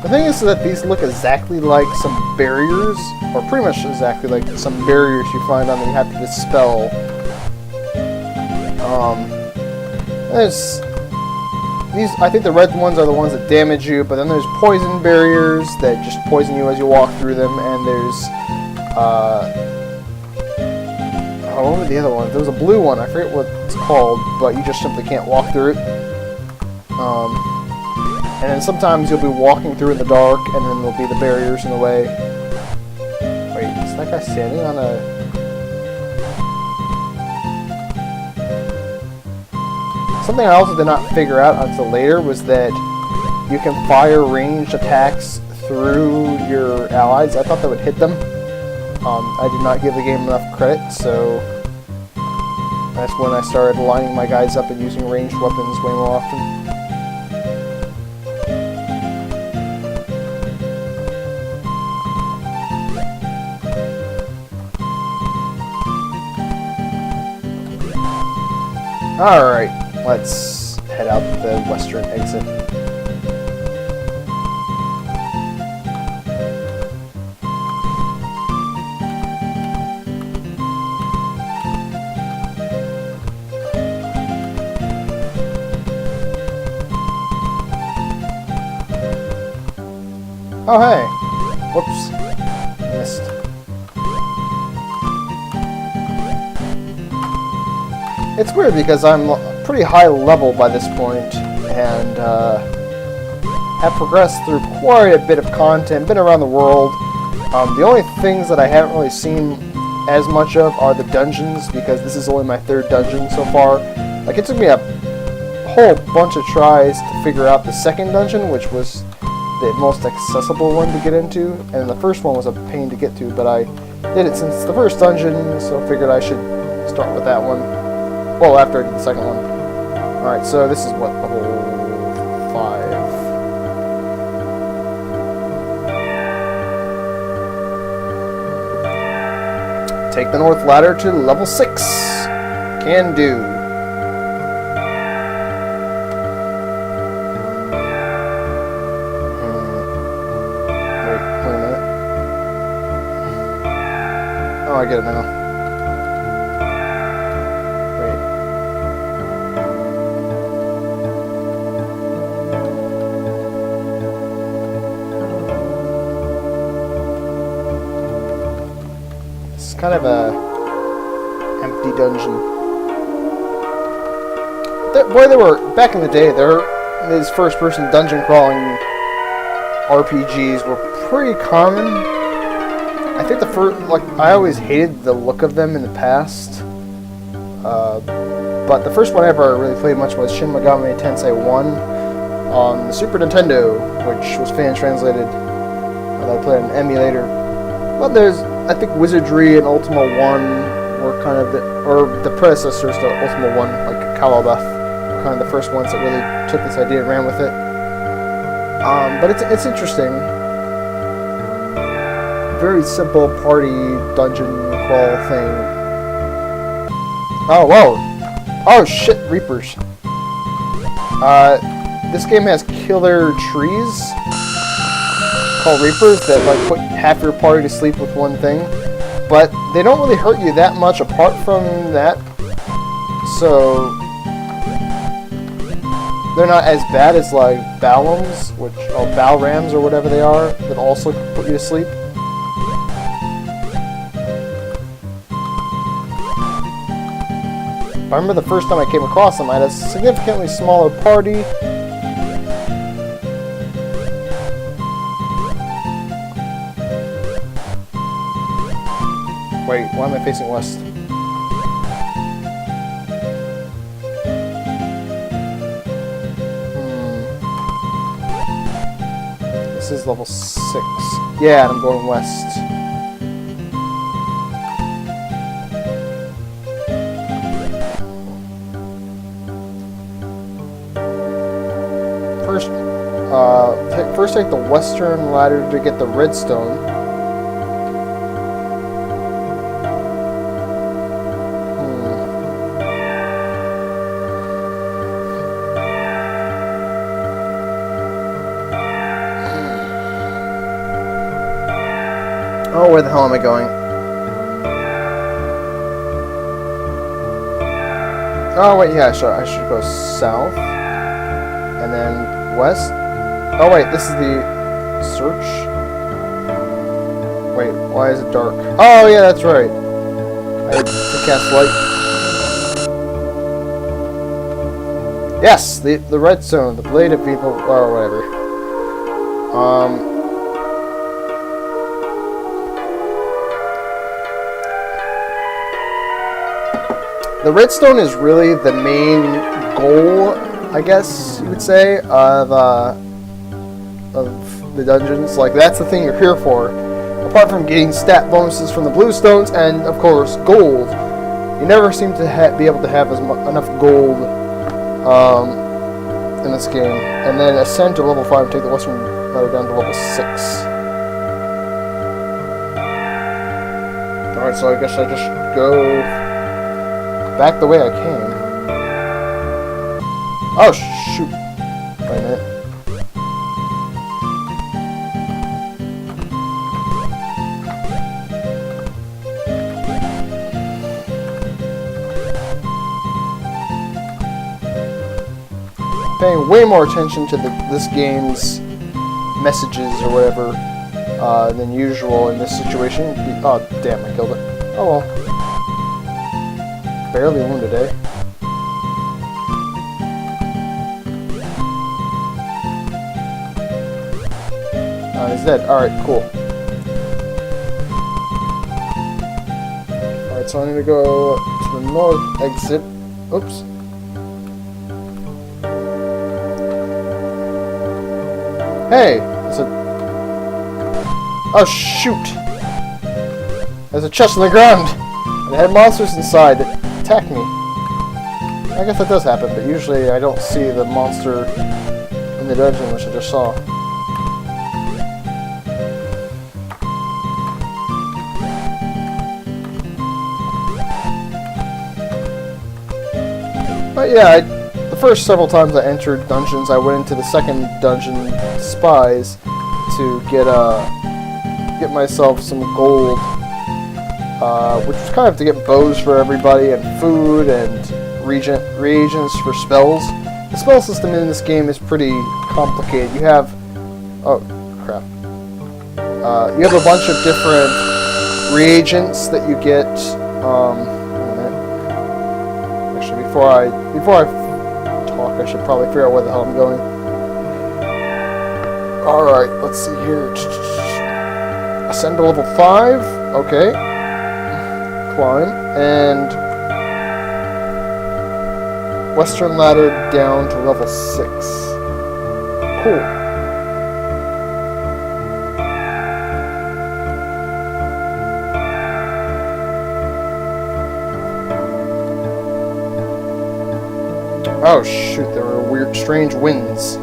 The thing is that these look exactly like some barriers, or pretty much exactly like some barriers you find on that you have to dispel. There's these, I think the red ones are the ones that damage you, but then there's poison barriers that just poison you as you walk through them, and there's, oh, what were the other ones? There was a blue one, I forget what it's called, but you just simply can't walk through it. And then sometimes you'll be walking through in the dark, and then there'll be the barriers in the way. Wait, is that guy standing on a... something I also did not figure out until later was that you can fire ranged attacks through your allies. I thought that would hit them. I did not give the game enough credit, so that's when I started lining my guys up and using ranged weapons way more often. Alright, let's head out the western exit. Oh hey! Whoops. Missed. It's weird because I'm pretty high level by this point and have progressed through quite a bit of content, been around the world. The only things that I haven't really seen as much of are the dungeons, because this is only my 3rd dungeon so far. Like, it took me a whole bunch of tries to figure out the 2nd dungeon, which was the most accessible one to get into, and the first one was a pain to get to, but I did it since the 1st dungeon, so I figured I should start with that one. Well, after I did the 2nd one. Alright, so this is what, level 5. Take the north ladder to level 6. Can do. Wait a minute. Oh, I get it now. Kind of a empty dungeon. Boy, they were back in the day. These first-person dungeon crawling RPGs were pretty common. I think I always hated the look of them in the past. But the first one I ever really played much was Shin Megami Tensei 1 on the Super Nintendo, which was fan-translated. I played on an emulator. But I think Wizardry and Ultima 1 were kind of the predecessors to Ultima 1, like Calabath, were kind of the first ones that really took this idea and ran with it. But it's interesting. Very simple party dungeon crawl thing. Oh, whoa! Oh shit, Reapers. This game has killer trees called Reapers that like put half your party to sleep with one thing, but they don't really hurt you that much apart from that, so they're not as bad as like Balrams, or Balrams or whatever they are, that also put you to sleep. I remember the first time I came across them, I had a significantly smaller party. Wait, why am I facing west? This is level 6. Yeah, and I'm going west. First take the western ladder to get the redstone. Oh, where the hell am I going? Oh, wait, yeah, I should go south. And then west. Oh, wait, this is the search. Wait, why is it dark? Oh, yeah, that's right. I had to cast light. Yes, the redstone, the blade of people, or whatever. The redstone is really the main goal, I guess you would say, of the dungeons. Like, that's the thing you're here for. Apart from getting stat bonuses from the blue stones and, of course, gold, you never seem to be able to have enough gold in this game. And then ascend to level 5 and take the western ladder down to level 6. Alright, so I guess I just go back the way I came. Oh, shoot. Wait a minute. Paying way more attention to this game's messages or whatever than usual in this situation. Oh, damn, I killed it. Oh well. Barely wounded, eh? He's dead. Alright, cool. Alright, so I need to go to the north exit. Oops. Hey! There's a... Oh, shoot! There's a chest on the ground! And it had monsters inside that attacked me. I guess that does happen, but usually I don't see the monster in the dungeon, which I just saw. But yeah, the first several times I entered dungeons, I went into the second dungeon, Spies, to get myself some gold, which was kind of to get bows for everybody, and food, and reagents for spells. The spell system in this game is pretty complicated. You have... Oh, crap. You have a bunch of different reagents that you get... Actually, before I talk, I should probably figure out where the hell I'm going. Alright, let's see here. Ascend to level 5. Okay. Climb. And... western ladder down to level 6. Cool. Oh shoot, there were weird, strange winds.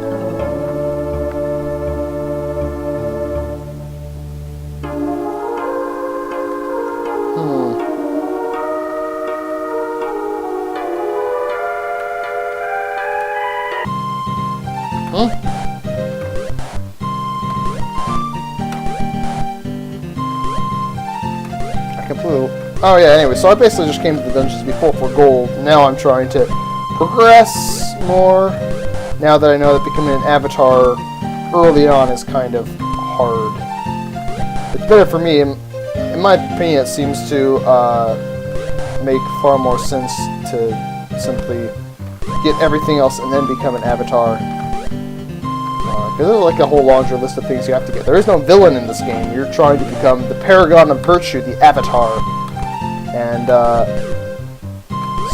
I completely... Oh yeah, anyway, so I basically just came to the dungeons before for gold. Now I'm trying to progress more, now that I know that becoming an avatar early on is kind of hard. It's better for me. In my opinion, it seems to make far more sense to simply get everything else and then become an avatar. Because there's like a whole laundry list of things you have to get. There is no villain in this game. You're trying to become the paragon of virtue, the avatar. And,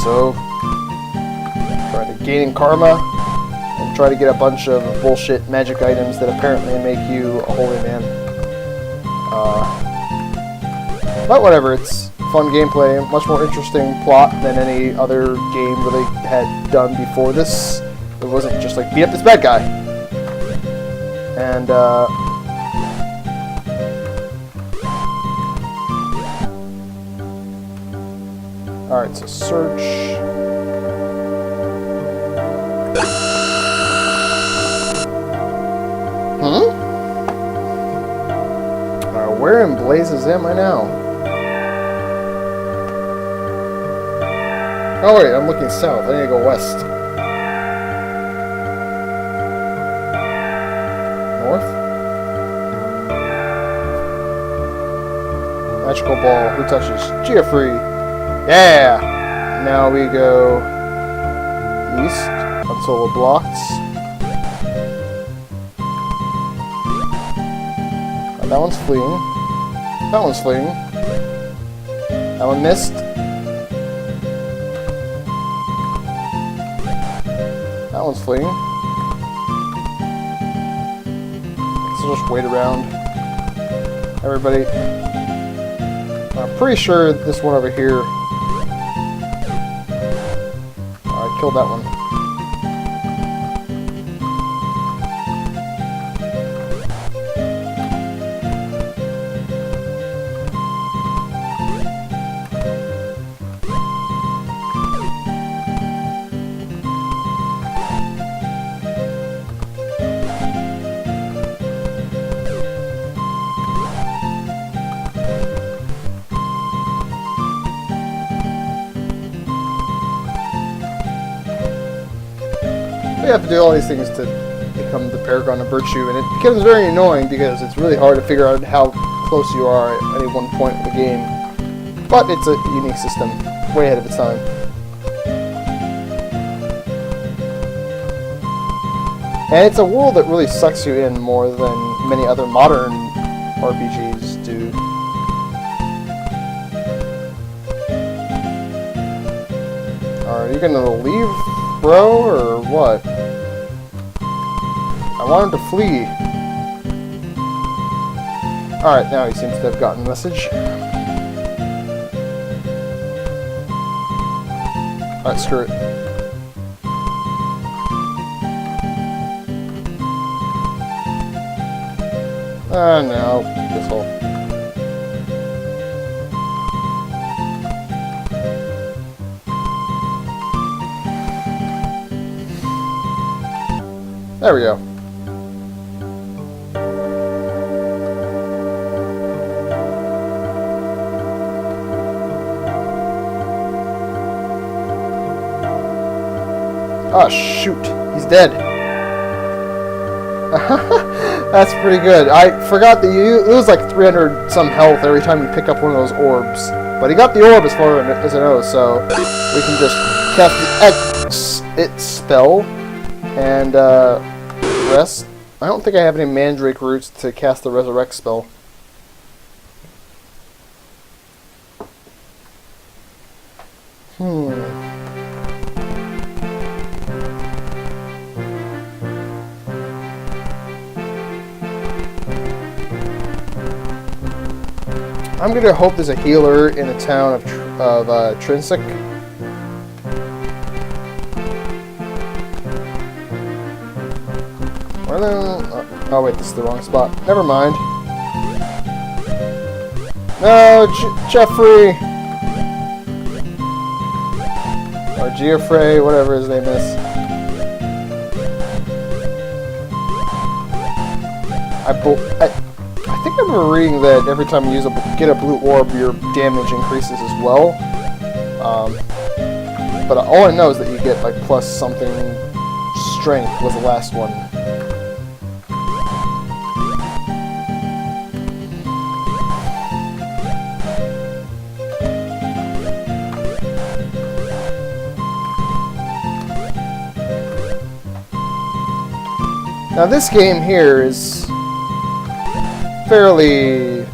so... try to gain karma, and try to get a bunch of bullshit magic items that apparently make you a holy man. But whatever, it's fun gameplay, much more interesting plot than any other game really had done before this. It wasn't just like, beat up this bad guy. And, alright, so search... Where in blazes am I now? Oh wait, I'm looking south. I need to go west. North? Magical ball. Who touches? Geoffrey. Yeah! Now we go east until we're blocked. That one's fleeing. That one's fleeing. That one missed. That one's fleeing. So just wait around. Everybody. I'm pretty sure this one over here. I killed that one. You have to do all these things to become the Paragon of Virtue, and it becomes very annoying because it's really hard to figure out how close you are at any one point in the game. But it's a unique system, way ahead of its time. And it's a world that really sucks you in more than many other modern RPGs do. Are you gonna leave, bro, or what? I want him to flee. Alright, now he seems to have gotten the message. Alright, screw it. No, this hole. There we go. Oh shoot, he's dead. That's pretty good. I forgot that you lose like 300 some health every time you pick up one of those orbs. But he got the orb as far as I know, so we can just cast the It spell and rest. I don't think I have any Mandrake roots to cast the Resurrect spell. I'm gonna hope there's a healer in the town of Trinsic. Oh wait, this is the wrong spot. Never mind. No, Jeffrey! Or Geoffrey, whatever his name is. I think I remember reading that every time you get a blue orb, your damage increases as well. But all I know is that you get like plus something strength was the last one. Now this game here is fairly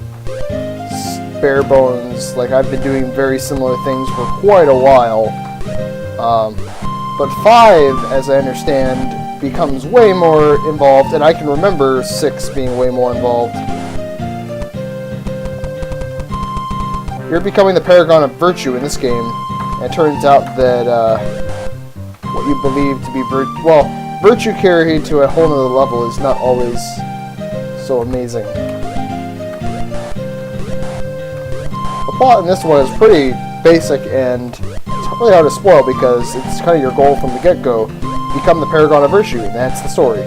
bare bones. Like, I've been doing very similar things for quite a while. But 5, as I understand, becomes way more involved, and I can remember 6 being way more involved. You're becoming the Paragon of Virtue in this game, and it turns out that what you believe to be virtue carried to a whole nother level is not always so amazing. The plot in this one is pretty basic, and it's really hard to spoil because it's kind of your goal from the get-go. Become the Paragon of Virtue, and that's the story.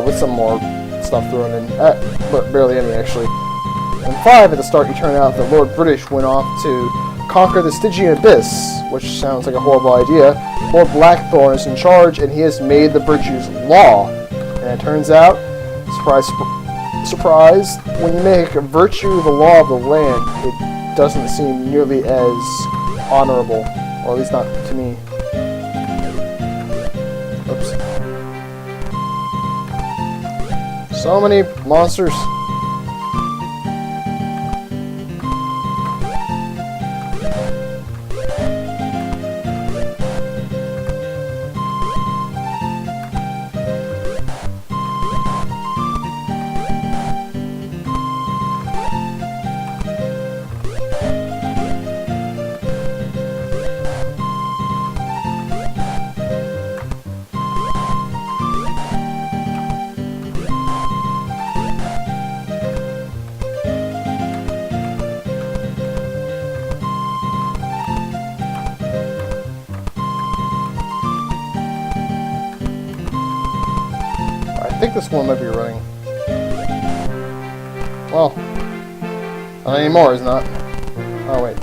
With some more stuff thrown in, but barely any actually. In 5, at the start, you turn out that Lord British went off to conquer the Stygian Abyss, which sounds like a horrible idea. Lord Blackthorn is in charge, and he has made the virtues law. And it turns out, surprise, surprise, when you make a virtue the law of the land, it doesn't seem nearly as honorable, or at least not to me. Oops. So many monsters. think this one might be running. Well, not anymore, is not. Oh, wait.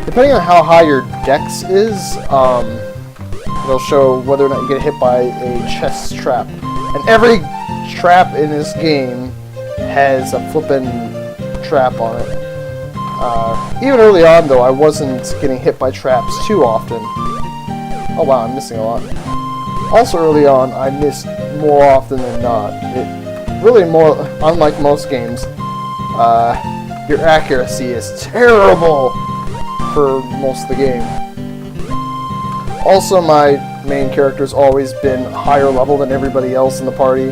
Depending on how high your dex is, it'll show whether or not you get hit by a chest trap. And every trap in this game has a flippin' trap on it. Even early on, though, I wasn't getting hit by traps too often. Oh wow, I'm missing a lot. Also early on, I missed more often than not. It really more, unlike most games, your accuracy is terrible for most of the game. Also, my main character's always been higher level than everybody else in the party,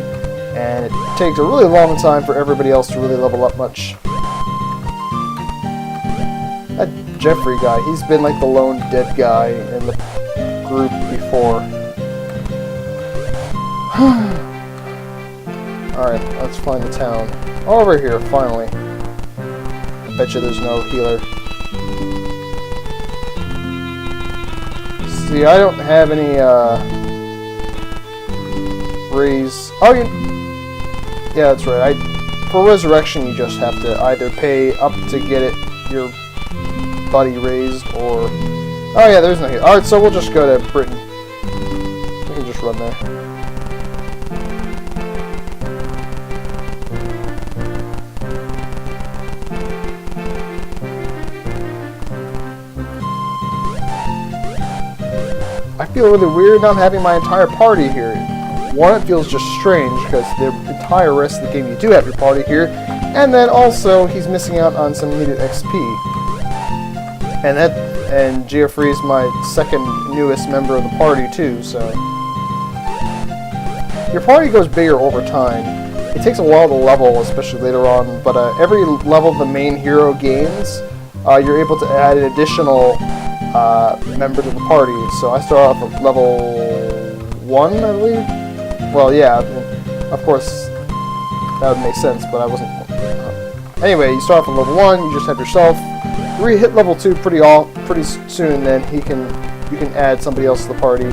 and it takes a really long time for everybody else to really level up much. That Jeffrey guy, he's been like the lone dead guy in the group before. Alright, let's find the town. Over here, finally. I bet you there's no healer. See, I don't have any, raise... Oh, yeah, that's right. For resurrection, you just have to either pay up to get it, your body raised, or... Oh, yeah, there's no healer. Alright, so we'll just go to Britain. We can just run there. I feel really weird not having my entire party here. One, it feels just strange, because the entire rest of the game you do have your party here, and then also he's missing out on some needed XP. And Geoffrey's my second newest member of the party too, so... Your party goes bigger over time. It takes a while to level, especially later on, but every level the main hero gains, you're able to add an additional members of the party. So I start off at level 1, I believe? Well, yeah, of course, that would make sense, but I wasn't... Anyway, you start off at level 1, you just have yourself. You hit level 2 pretty soon, then you can add somebody else to the party.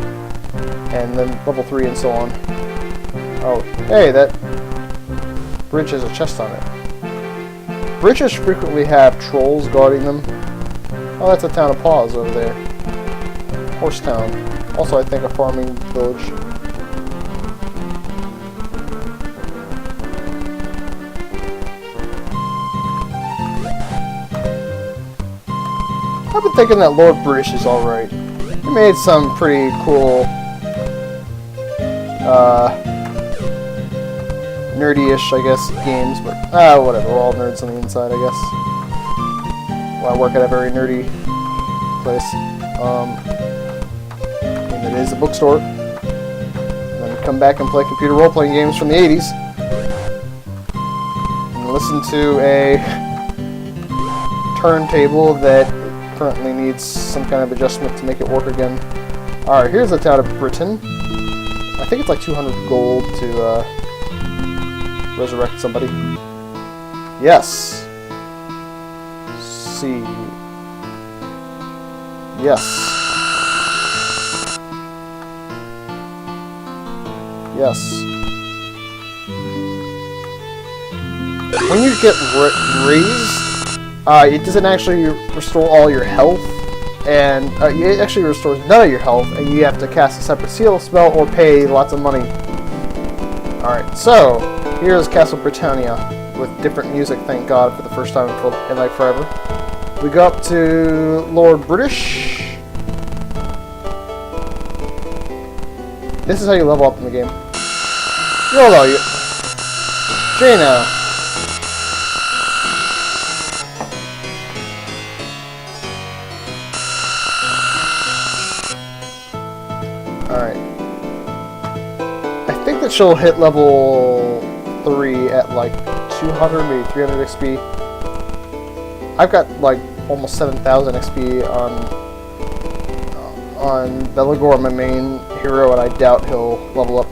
And then level 3 and so on. Oh, hey, that bridge has a chest on it. Bridges frequently have trolls guarding them. Oh, that's a town of Paws over there. Horse Town. Also, I think a farming village. I've been thinking that Lord British is alright. He made some pretty cool, nerdy-ish, I guess, games, but, whatever, we're all nerds on the inside, I guess. Well, I work at a very nerdy place. And it is a bookstore. And then come back and play computer role-playing games from the 80s. And listen to a turntable that currently needs some kind of adjustment to make it work again. Alright, here's the town of Britain. I think it's like 200 gold to resurrect somebody. Yes. See. Yes. Yes. When you get raised, it doesn't actually restore all your health, and it actually restores none of your health, and you have to cast a separate seal spell or pay lots of money. Alright, so here's Castle Britannia with different music, thank God, for the first time in like forever. We go up to Lord British. This is how you level up in the game. YOLO, Jaina. Alright. I think that she'll hit level 3 at like 200, maybe 300 XP. I've got like almost 7,000 XP on Belagor, my main hero, and I doubt he'll level up.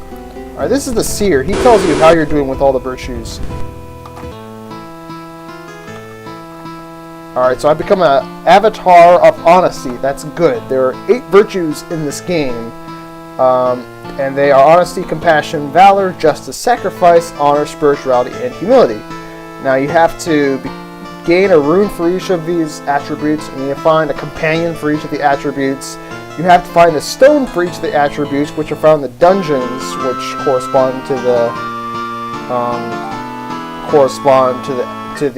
Alright, this is the Seer. He tells you how you're doing with all the virtues. Alright, so I've become an avatar of honesty. That's good. There are 8 virtues in this game. And they are honesty, compassion, valor, justice, sacrifice, honor, spirituality, and humility. Now you have to gain a rune for each of these attributes, and you find a companion for each of the attributes. You have to find a stone for each of the attributes, which are found in the dungeons, which correspond to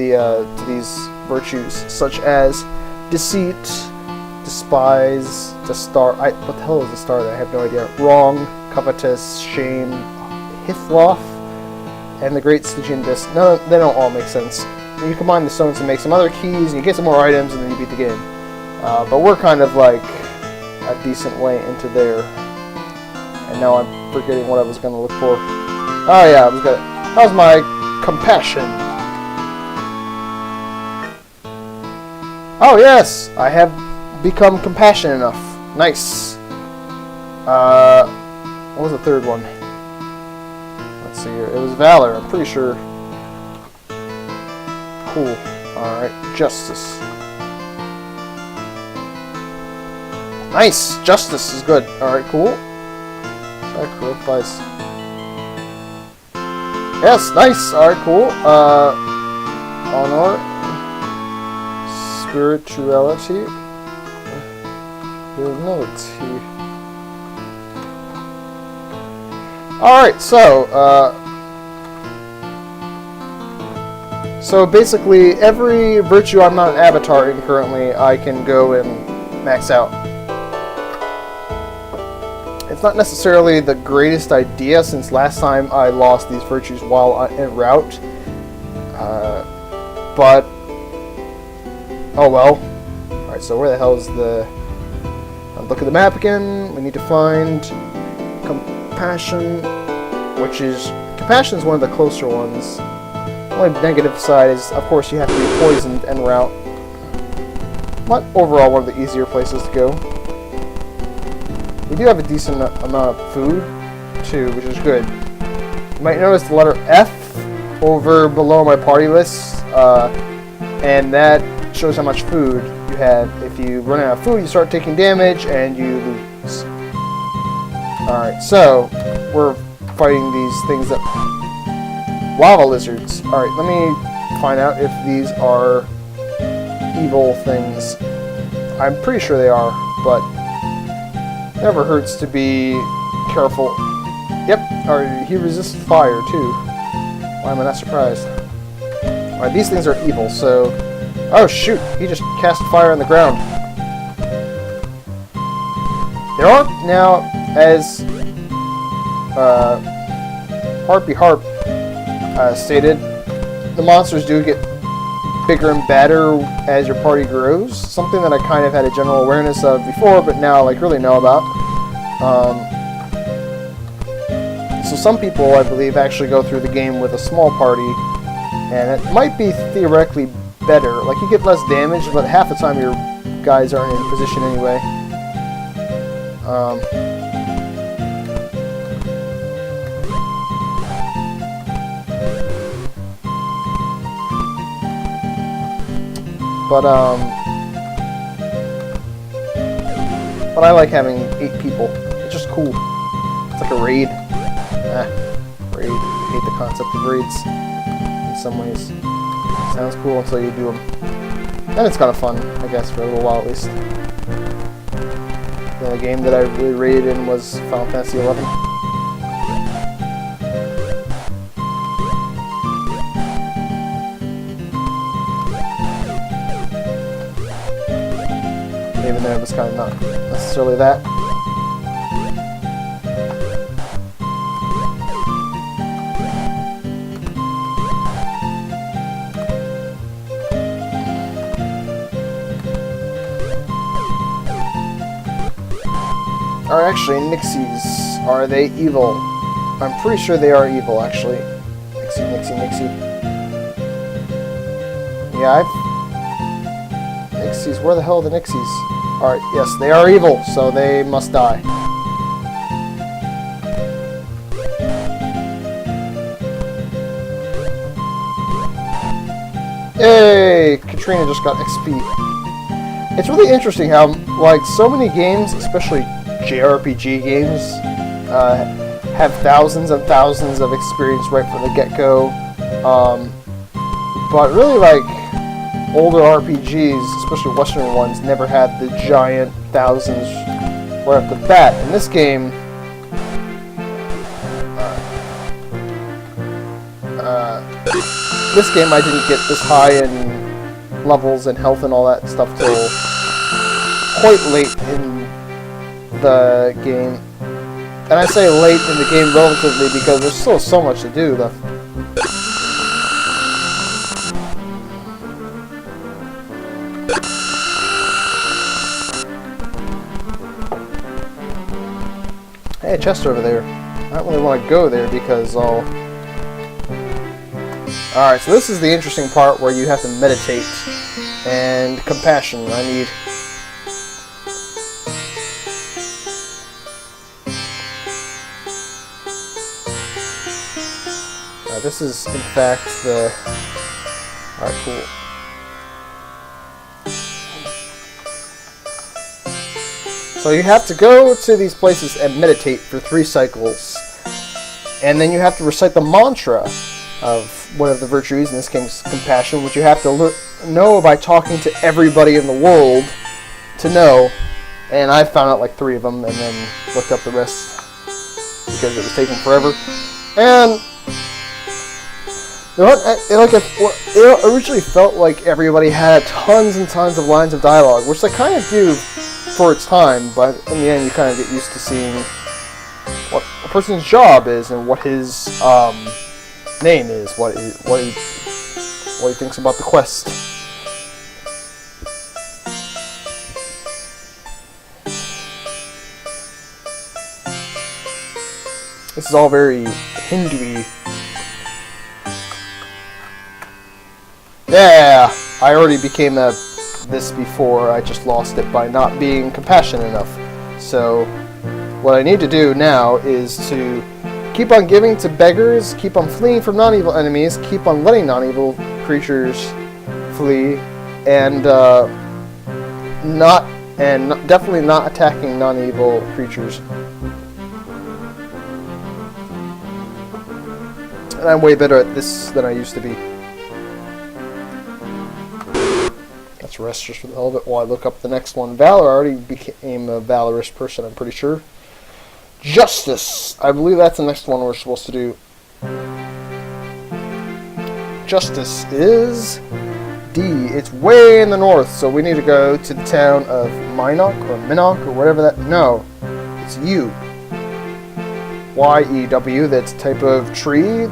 these virtues, such as deceit, despise, what the hell is despard? I have no idea. Wrong, covetous, shame, Hithloth, and the Great Stygian Disc. No, they don't all make sense. You combine the stones to make some other keys, and you get some more items, and then you beat the game. But we're kind of like a decent way into there. And now I'm forgetting what I was going to look for. Oh yeah, how's my compassion? Oh yes, I have become compassionate enough. Nice. What was the third one? Let's see here. It was valor, I'm pretty sure. Cool. Alright, justice. Nice! Justice is good. Alright, cool. Sacrifice. Yes, nice! Alright, cool. Honor. Spirituality. Humility. Alright, so basically every virtue I'm not an avatar in currently, I can go and max out. It's not necessarily the greatest idea, since last time I lost these virtues while en route. But oh well. Alright, so where the hell is the... look at the map again. We need to find compassion, which is... compassion is one of the closer ones. The only negative side is, of course, you have to be poisoned en route. But overall, one of the easier places to go. We do have a decent amount of food, too, which is good. You might notice the letter F over below my party list, and that shows how much food you had. If you run out of food, you start taking damage, and you lose. Alright, so, we're fighting these things that... lava lizards. Alright, let me find out if these are evil things. I'm pretty sure they are, but never hurts to be careful. Yep, alright, he resists fire too. Why am I not surprised? Alright, these things are evil, so... oh shoot, he just cast fire on the ground. There are now, as Harpy Harp stated, the monsters do get bigger and badder as your party grows. Something that I kind of had a general awareness of before, but now like really know about. So some people, I believe, actually go through the game with a small party, and it might be theoretically better. Like, you get less damage, but half the time your guys aren't in position anyway. But I like having 8 people. It's just cool. It's like a raid. Raid. I hate the concept of raids in some ways. Sounds cool until you do them. And it's kind of fun, I guess, for a little while at least. The only game that I really raided in was Final Fantasy XI. Even though it was kind of not necessarily that. Are actually Nixies. Are they evil? I'm pretty sure they are evil, actually. Nixie. Yeah, Nixies, where the hell are the Nixies? Alright, yes, they are evil, so they must die. Yay! Katrina just got XP. It's really interesting how, like, so many games, especially JRPG games, have thousands and thousands of experience right from the get-go. But really, like, older RPGs, especially Western ones, never had the giant thousands right off the bat. In this game, I didn't get this high in levels and health and all that stuff till quite late in the game. And I say late in the game relatively because there's still so much to do left. Hey, a chest over there. I don't really want to go there because I'll... Alright, so this is the interesting part where you have to meditate. And compassion, I need... This is, in fact, the... Alright, cool. So you have to go to these places and meditate for 3 cycles. And then you have to recite the mantra of one of the virtues, in this case, compassion, which you have to know by talking to everybody in the world to know. And I found out like 3 of them and then looked up the rest because it was taking forever. And... it originally felt like everybody had tons and tons of lines of dialogue, which they kind of do for its time, but in the end you kind of get used to seeing what a person's job is and what his name is, what he thinks about the quest. This is all very Hindu-y. Yeah, I already became this before, I just lost it by not being compassionate enough. So, what I need to do now is to keep on giving to beggars, keep on fleeing from non-evil enemies, keep on letting non-evil creatures flee, and definitely not attacking non-evil creatures. And I'm way better at this than I used to be. Let's rest just for the hell of it while I look up the next one. Valor, I already became a valorous person, I'm pretty sure. Justice! I believe that's the next one we're supposed to do. Justice is D. It's way in the north, so we need to go to the town of Minok or whatever that... No, it's U. Y-E-W, that's a type of tree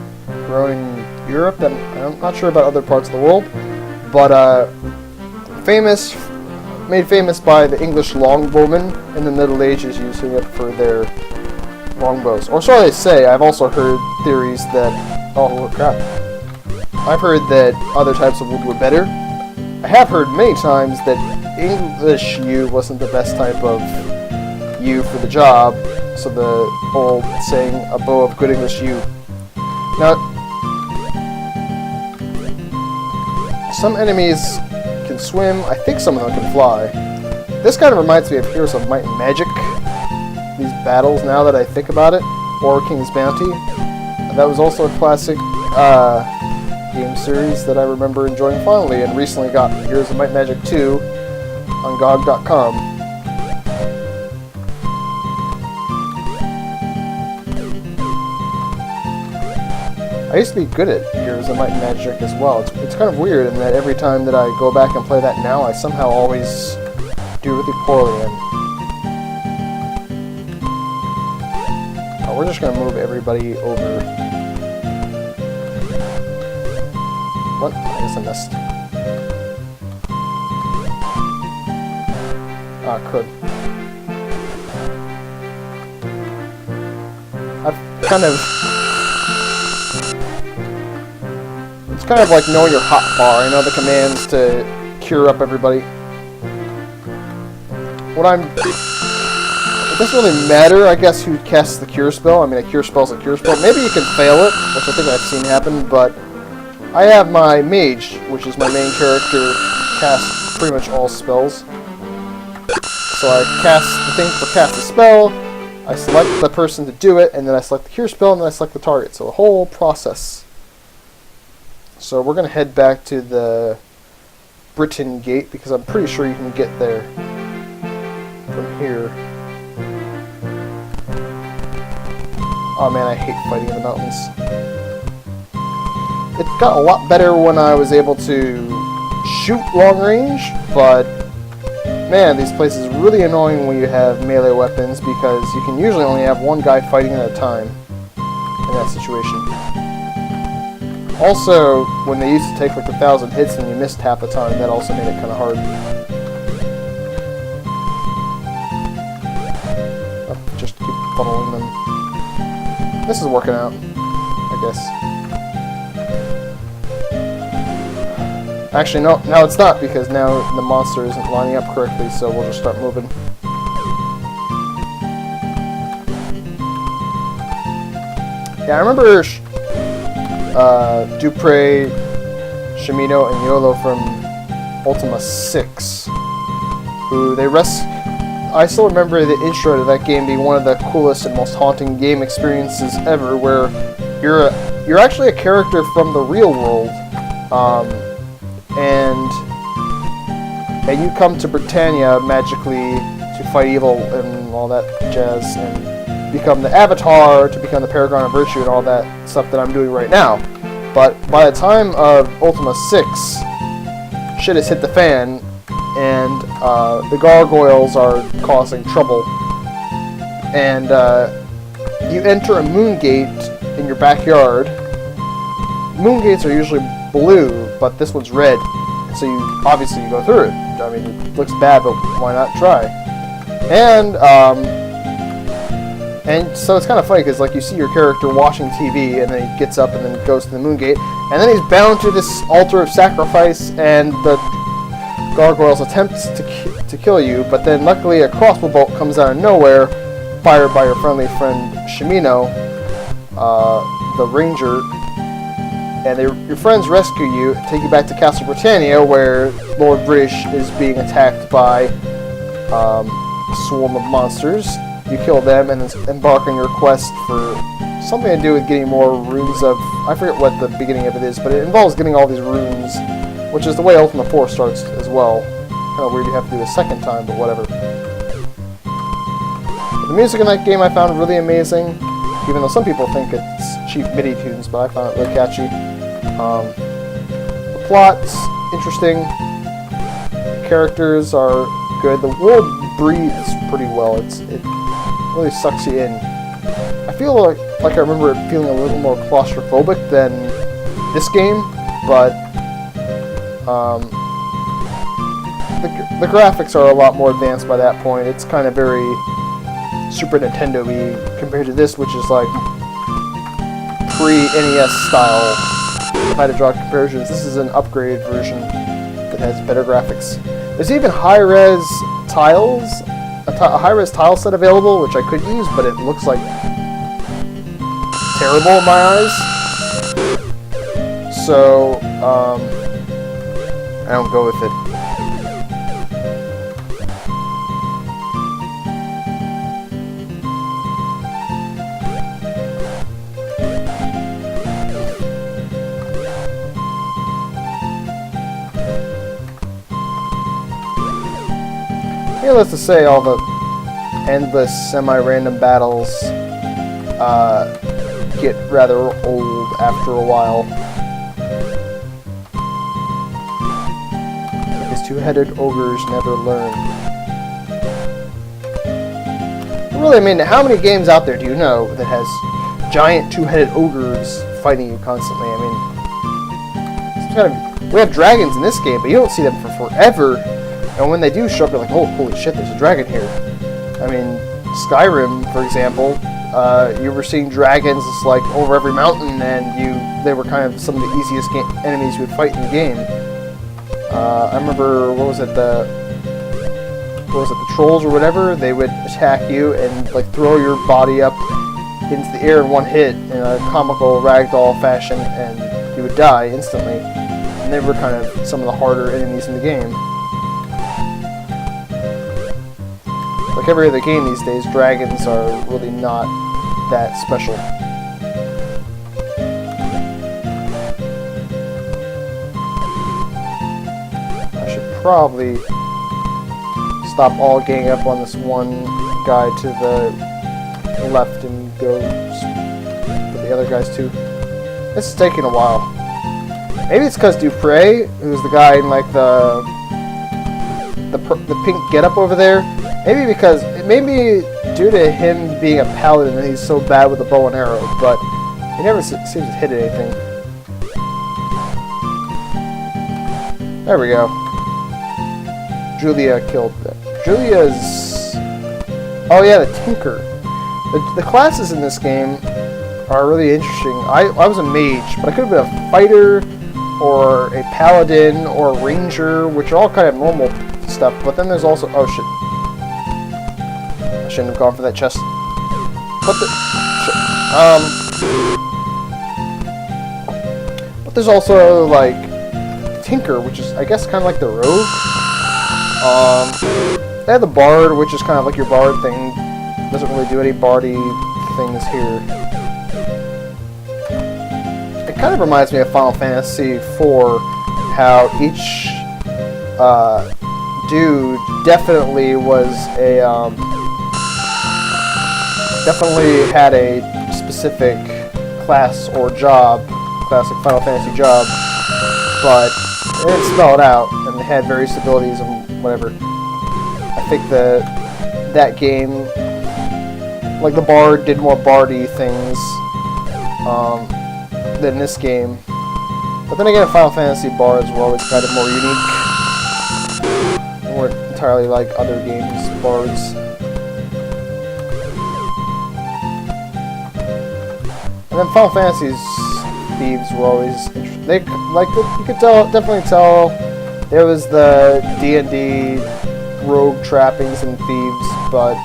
grown in Europe that I'm not sure about other parts of the world, but made famous by the English longbowmen in the Middle Ages using it for their longbows. Or so they say. I've also heard theories that... Oh, crap. I've heard that other types of wood were better. I have heard many times that English yew wasn't the best type of yew for the job. So the old saying, a bow of good English yew. Now, some enemies can swim. I think some of them can fly. This kind of reminds me of Heroes of Might and Magic. These battles, now that I think about it. Or King's Bounty. That was also a classic game series that I remember enjoying fondly, and recently got Heroes of Might and Magic 2 on GOG.com. I used to be good at Heroes of Might and Magic as well. It's kind of weird in that every time that I go back and play that now, I somehow always do really poorly in. Oh, we're just going to move everybody over. What? I guess I missed. Ah, could. I've kind of... It's kind of like knowing your hotbar. I know the commands to cure up everybody. It doesn't really matter, I guess, who casts the cure spell. I mean, a cure spell's a cure spell. Maybe you can fail it, which I think I've seen happen, but I have my mage, which is my main character, cast pretty much all spells. So I cast the thing for cast a spell, I select the person to do it, and then I select the cure spell, and then I select the target. So a whole process. So we're going to head back to the Britain Gate, because I'm pretty sure you can get there from here. Oh man, I hate fighting in the mountains. It got a lot better when I was able to shoot long range, but man, these places are really annoying when you have melee weapons, because you can usually only have one guy fighting at a time in that situation. Also, when they used to take like 1,000 hits and you missed half the time, that also made it kind of hard. Oh, just keep funneling them. This is working out, I guess. Actually, no, now it's not, because now the monster isn't lining up correctly, so we'll just start moving. Yeah, I remember Dupre, Shimino, and Yolo from Ultima 6, who they I still remember the intro to that game being one of the coolest and most haunting game experiences ever, where you're actually a character from the real world, and you come to Britannia magically to fight evil and all that jazz, and become the Avatar, to become the Paragon of Virtue, and all that stuff that I'm doing right now. But by the time of Ultima 6, shit has hit the fan, and the gargoyles are causing trouble. And you enter a moon gate in your backyard. Moon gates are usually blue, but this one's red, so obviously you go through it. I mean, it looks bad, but why not try? And so it's kind of funny, because like you see your character watching TV, and then he gets up and then goes to the moon gate, and then he's bound to this altar of sacrifice, and the gargoyles attempts to kill you, but then luckily a crossbow bolt comes out of nowhere, fired by your friendly friend Shimino, the ranger, and your friends rescue you, take you back to Castle Britannia, where Lord British is being attacked by a swarm of monsters. You kill them and then embark on your quest for something to do with getting more runes of... I forget what the beginning of it is, but it involves getting all these runes, which is the way Ultima IV starts as well. Kind of weird you have to do it a second time, but whatever. The music in that game I found really amazing, even though some people think it's cheap MIDI tunes, but I found it really catchy. The plot's interesting. The characters are good. The world breathes pretty well. It really sucks you in. I feel like I remember it feeling a little more claustrophobic than this game, but the graphics are a lot more advanced by that point. It's kind of very Super Nintendo-y compared to this, which is like pre-NES style. If I had to draw comparisons, this is an upgraded version that has better graphics. There's even high-res tiles, a high-res tile set available, which I could use, but it looks like terrible in my eyes. So, I don't go with it. Needless to say, all the endless, semi-random battles get rather old after a while. These two-headed ogres never learn. Really, I mean, how many games out there do you know that has giant two-headed ogres fighting you constantly? I mean, we have dragons in this game, but you don't see them for forever. And when they do show up, you're like, oh, holy shit, there's a dragon here. I mean, Skyrim, for example, you were seeing dragons like over every mountain, and they were kind of some of the easiest enemies you would fight in the game. I remember, the trolls or whatever? They would attack you and like throw your body up into the air in one hit in a comical ragdoll fashion, and you would die instantly. And they were kind of some of the harder enemies in the game. Like like every other game these days, dragons are really not that special. I should probably stop all ganging up on this one guy to the left and go for the other guys too. This is taking a while. Maybe it's because Dupre, who's the guy in like the pink getup over there. Maybe because it may be due to him being a paladin that he's so bad with a bow and arrow, but he never seems to hit anything. There we go. Julia killed them. Julia's... Oh yeah, the Tinker. The classes in this game are really interesting. I was a mage, but I could have been a fighter, or a paladin, or a ranger, which are all kind of normal stuff. But then there's also... Oh shit. I shouldn't have gone for that chest. But but there's also, like, Tinker, which is, I guess, kind of like the rogue. They have the bard, which is kind of like your bard thing. Doesn't really do any bardy things here. It kind of reminds me of Final Fantasy IV, how each dude definitely was a definitely had a specific class or job, classic Final Fantasy job, but they didn't spell it out, and they had various abilities and whatever. I think that game, like the bard did more bardy things than this game. But then again, Final Fantasy bards were always kind of more unique. They weren't entirely like other games' bards. And then Final Fantasy's thieves were always interesting. They, like, you could definitely tell there was the D&D rogue trappings and thieves, but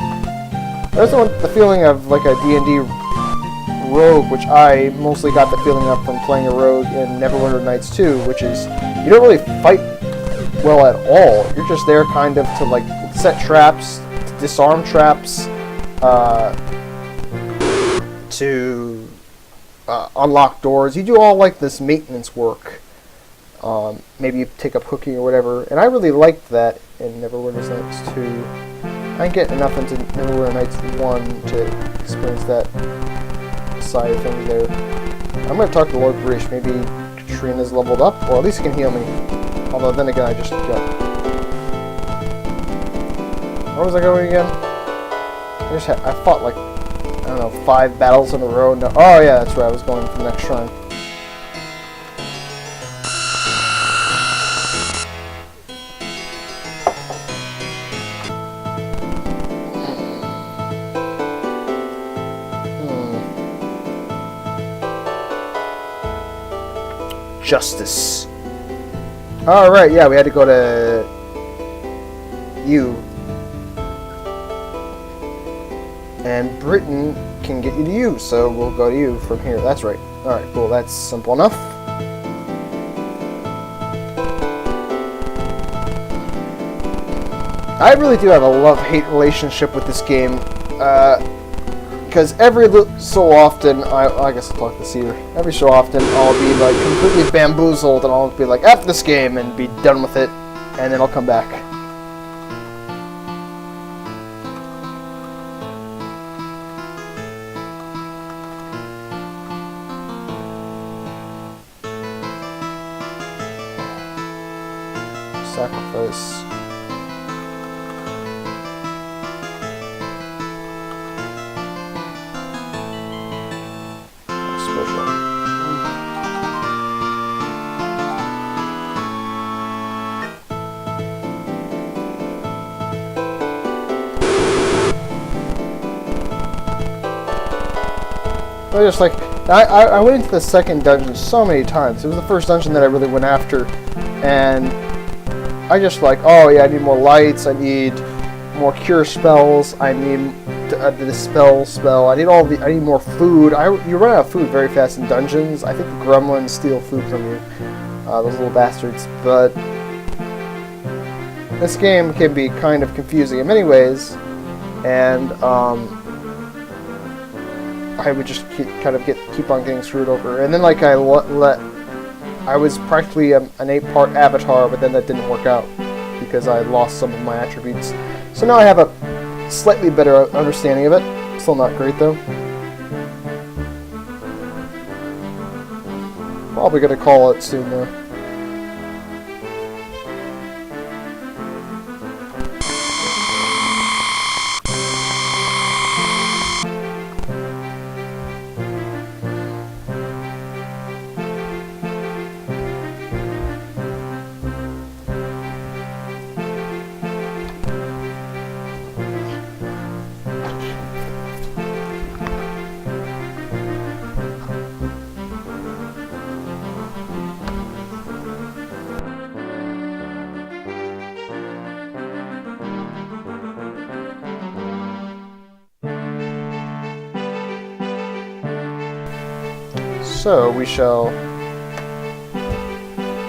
there's the feeling of like a D&D rogue, which I mostly got the feeling of from playing a rogue in Neverwinter Nights 2, which is you don't really fight well at all. You're just there kind of to like set traps, to disarm traps, to unlock doors. You do all like this maintenance work. Maybe you take up hooking or whatever, and I really liked that in Neverwinter Nights 2. I didn't get enough into Neverwinter Nights 1 to experience that side of things there. I'm going to talk to Lord Grish. Maybe Katrina's leveled up, or at least he can heal me. Although then again, I just got... Where was I going again? I fought like, I don't know, 5 battles in a row. No, oh yeah, that's right, I was going for the next shrine. Justice. Alright, yeah, we had to go to you. And Britain can get you to you, so we'll go to you from here. That's right. Alright, cool, that's simple enough. I really do have a love-hate relationship with this game. Because every so often, I guess I'll talk to Cedar. Every so often, I'll be like completely bamboozled, and I'll be like, F this game, and be done with it, and then I'll come back. Sacrifice. I just like I went into the second dungeon so many times. It was the first dungeon that I really went after, and I just like, oh yeah, I need more lights, I need more cure spells, I need the dispel spell, I need more food. You run out of food very fast in dungeons. I think the gremlins steal food from you, those little bastards. But this game can be kind of confusing in many ways. and I would just keep on getting screwed over. And then like I was practically an 8-part avatar, but then that didn't work out because I lost some of my attributes. So now I have a slightly better understanding of it. Still not great though. Probably gonna call it soon though. So we shall,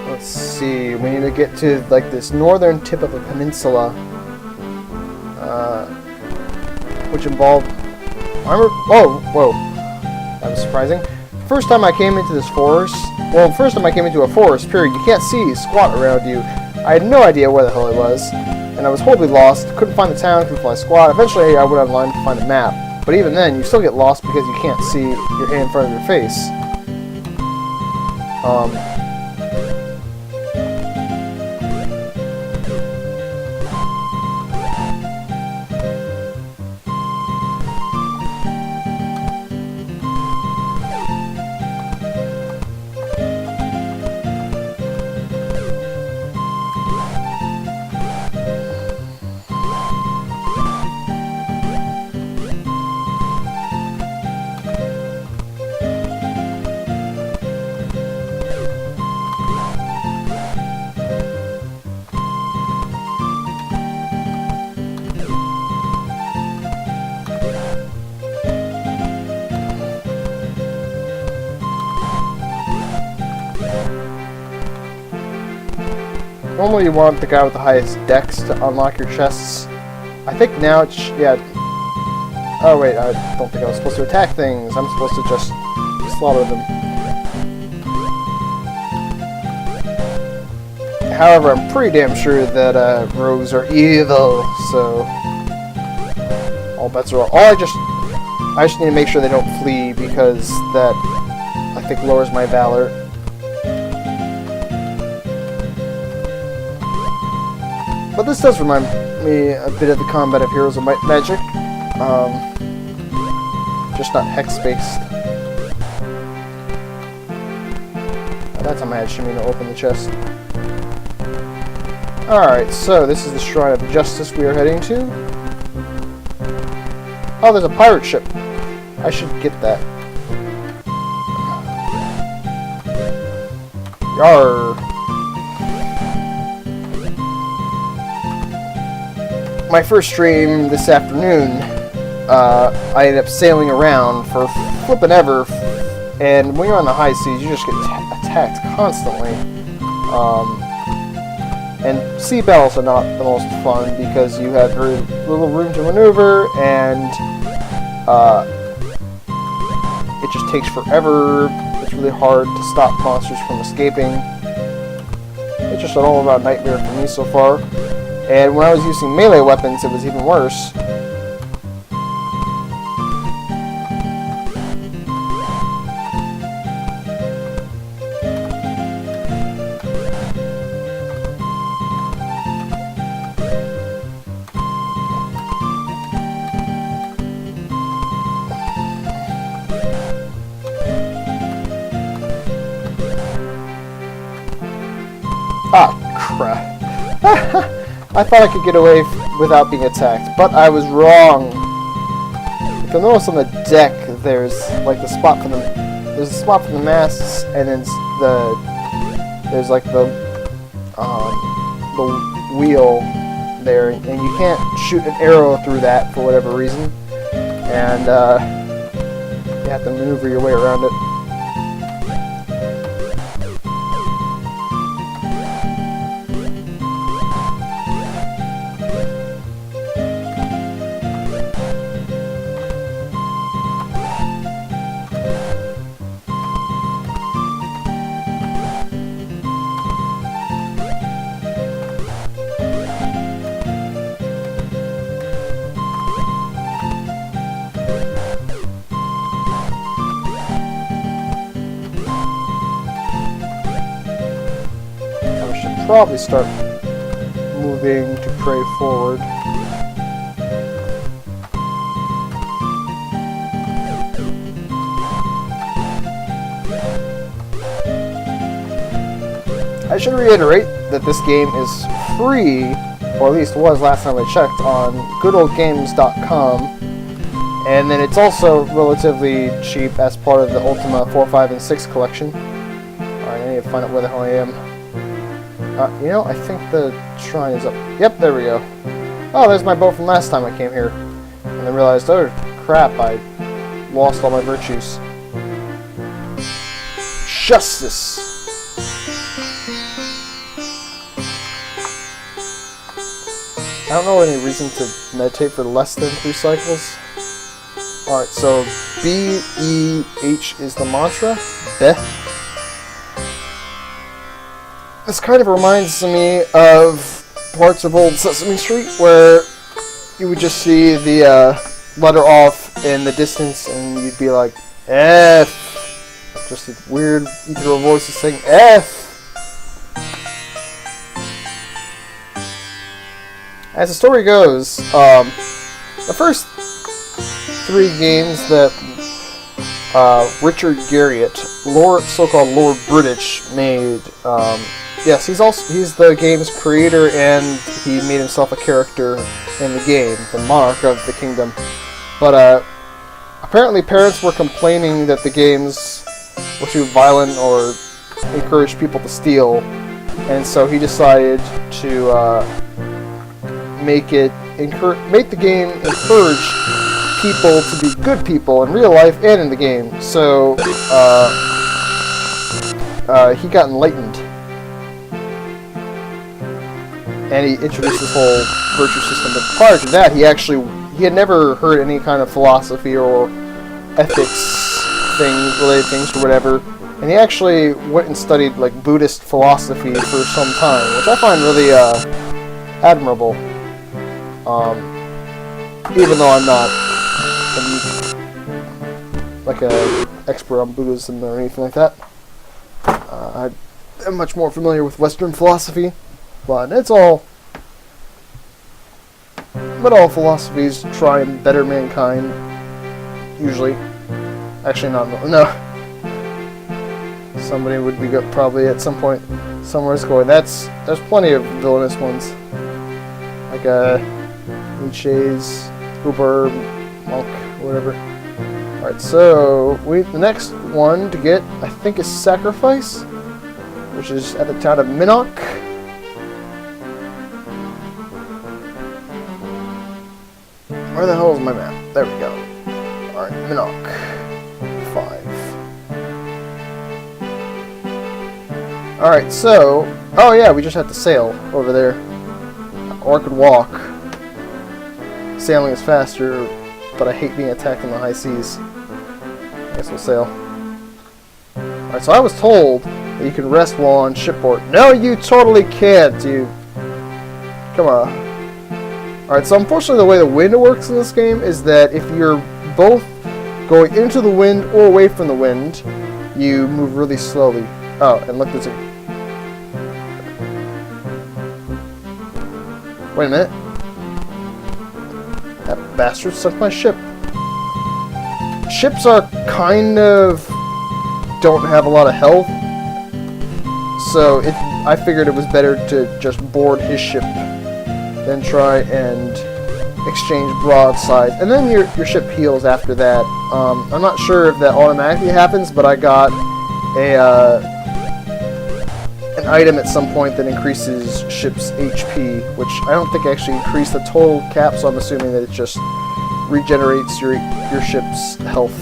let's see, we need to get to like this northern tip of a peninsula, which involved, oh, whoa, that was surprising. First time I came into this forest, first time I came into a forest, period, you can't see squat around you. I had no idea where the hell I was, and I was horribly lost, couldn't find the town, couldn't find squat. Eventually I went online to find a map, but even then you still get lost because you can't see your hand in front of your face. Normally you want the guy with the highest dex to unlock your chests. I think now it's, yeah. Oh wait, I don't think I was supposed to attack things. I'm supposed to just slaughter them. However, I'm pretty damn sure that rogues are evil, so all bets are off. I just need to make sure they don't flee, because that, I think, lowers my valor. But this does remind me a bit of the combat of Heroes of Might and Magic, just not hex-based. That time I had Shimmy to open the chest. Alright, so this is the Shrine of Justice we are heading to. Oh, there's a pirate ship. I should get that. Yarr. My first stream this afternoon, I ended up sailing around for flippin' ever, and when you're on the high seas, you just get attacked constantly. And sea battles are not the most fun because you have very little room to maneuver, and it just takes forever. It's really hard to stop monsters from escaping. It's just an all-around nightmare for me so far. And when I was using melee weapons, it was even worse. Ah, crap. I thought I could get away without being attacked, but I was wrong. If you'll notice on the deck, there's like the spot for there's a spot for the masts, and then there's like the wheel there, and you can't shoot an arrow through that for whatever reason, and you have to maneuver your way around it. probably start moving to pray forward. I should reiterate that this game is free, or at least was last time I checked, on goodoldgames.com, and then it's also relatively cheap as part of the Ultima 4, 5, and 6 collection. Alright, I need to find out where the hell I am. You know, I think the shrine is up. Yep, there we go. Oh, there's my boat from last time I came here. And then realized, oh crap, I lost all my virtues. Justice! I don't know any reason to meditate for less than 3 cycles. Alright, so B-E-H is the mantra. Beh. This kind of reminds me of parts of old Sesame Street where you would just see the letter off in the distance and you'd be like, F. Just a weird ethereal voice is saying F. As the story goes, the first 3 games that Richard Garriott, so-called Lord British, made. Yes, he's the game's creator, and he made himself a character in the game, the monarch of the kingdom. But apparently, parents were complaining that the games were too violent or encouraged people to steal, and so he decided to make the game encourage people to be good people in real life and in the game. So he got enlightened, and he introduced this whole virtue system. But prior to that, he had never heard any kind of philosophy or ethics related things or whatever. And he actually went and studied like Buddhist philosophy for some time, which I find really admirable. Even though I'm not like an expert on Buddhism or anything like that, I'm much more familiar with Western philosophy. But all philosophies try and better mankind. Usually, actually not. No, somebody would be probably at some point somewhere going. There's plenty of villainous ones, like Nietzsche's Uber monk, whatever. Alright, so the next one to get, I think, is Sacrifice, which is at the town of Minnock. Where the hell is my map? There we go. Alright, Minnock 5. Alright, so, oh yeah, we just have to sail over there. Or I could walk. Sailing is faster, but I hate being attacked in the high seas. I guess we'll sail. Alright, so I was told that you can rest while on shipboard. No, you totally can't, you. Come on. Alright, so unfortunately the way the wind works in this game is that if you're both going into the wind or away from the wind, you move really slowly. Oh, and look, there's a... Wait a minute. That bastard sunk my ship. Ships are kind of... don't have a lot of health. So I figured it was better to just board his ship than try and exchange broadsides. And then your ship heals after that. I'm not sure if that automatically happens, but I got an item at some point that increases ship's HP, which I don't think actually increased the total cap, so I'm assuming that it just regenerates your ship's health.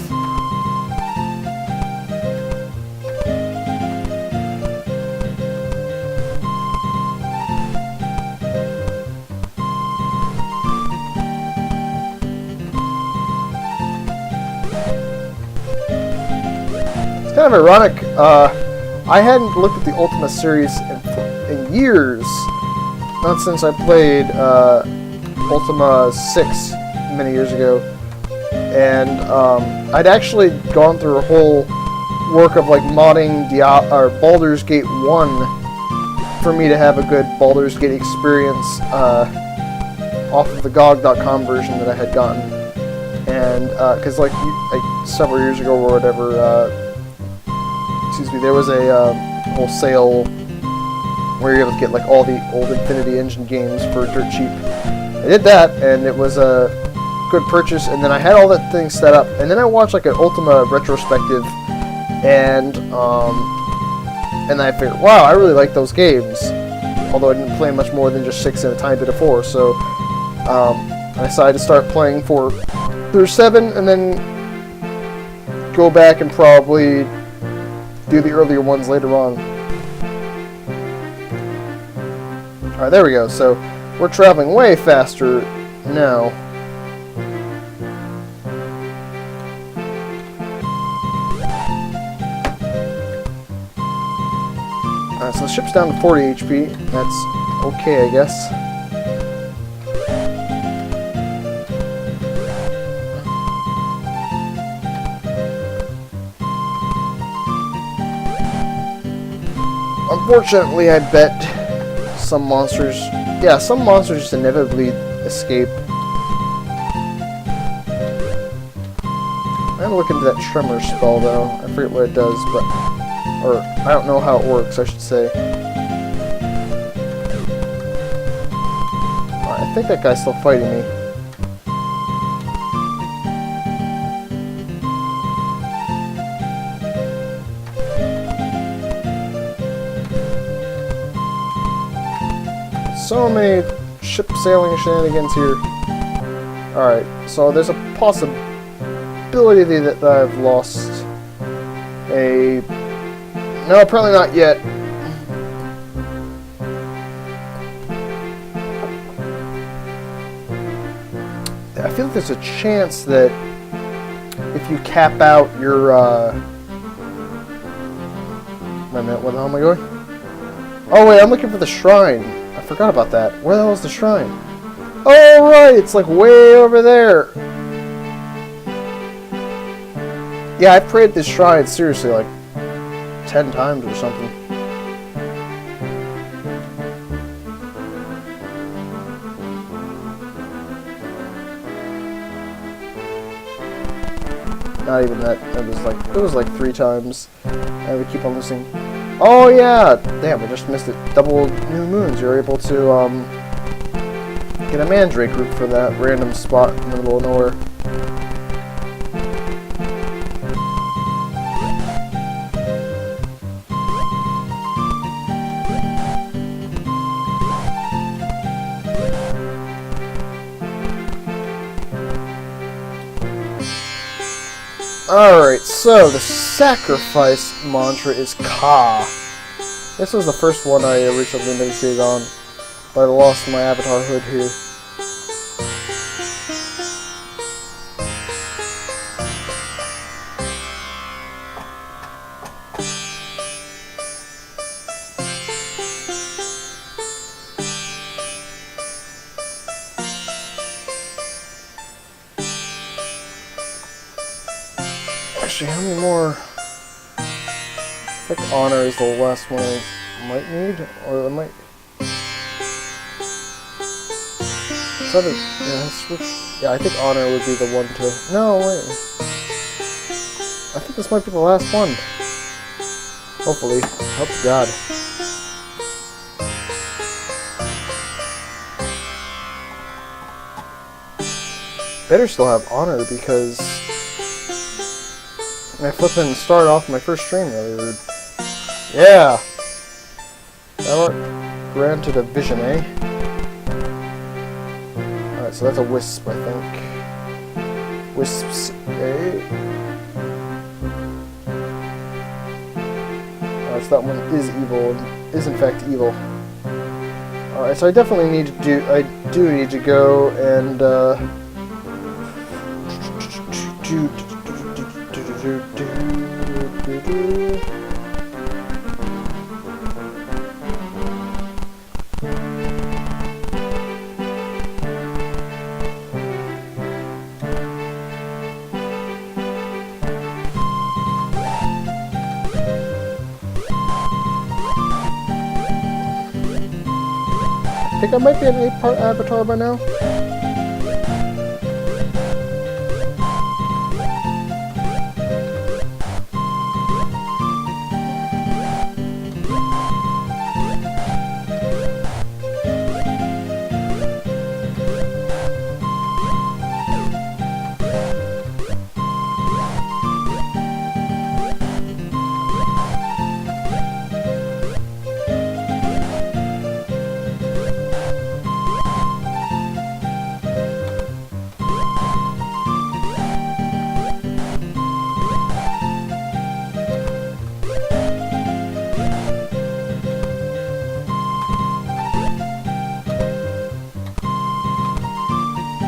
It's kind of ironic. I hadn't looked at the Ultima series in years, not since I played Ultima 6 many years ago, and I'd actually gone through a whole work of like modding Baldur's Gate 1 for me to have a good Baldur's Gate experience off of the GOG.com version that I had gotten. And because like several years ago or whatever, there was a whole sale where you're able to get like all the old Infinity Engine games for dirt cheap. I did that, and it was a good purchase. And then I had all that thing set up, and then I watched like an Ultima retrospective, and I figured, wow, I really like those games. Although I didn't play much more than just 6 and a tiny bit of 4, so I decided to start playing for through 7, and then go back and probably do the earlier ones later on. Alright, there we go. So we're traveling way faster now. Alright, so the ship's down to 40 HP. That's okay, I guess. Unfortunately, I bet some monsters just inevitably escape. I'm gonna look into that tremor spell though. I forget what it does, but or I don't know how it works, I should say. Alright, I think that guy's still fighting me. So many ship sailing shenanigans here. Alright, so there's a possibility that I've lost a... No, apparently not yet. I feel like there's a chance that if you cap out your... Wait a minute, where the hell am I going? Oh wait, I'm looking for the shrine. I forgot about that. Where the hell is the shrine? Oh, right! It's like way over there! Yeah, I've prayed this shrine, seriously, like 10 times or something. Not even that. It was like 3 times. I would keep on losing. Oh yeah! Damn, I just missed it. Double new moons. You're able to get a mandrake root for that random spot in the middle of nowhere. Alright, so the sacrifice mantra is Ka. This was the first one I originally meditated on, but I lost my avatar hood here. Actually, how many more? I think honor is the last one I might need, or I might. Is that a, yeah, switch? Yeah, I think honor would be the one to. No, wait. I think this might be the last one. Hopefully, hope to God. Better still have honor because. I flippin' started off my first stream really rude. Yeah! Thou art granted a vision, eh? Alright, so that's a wisp, I think. Wisps, eh? Alright, so that one is evil, is in fact evil. Alright, so I definitely need to do, I do need to go and, think I might be an 8-part avatar by now.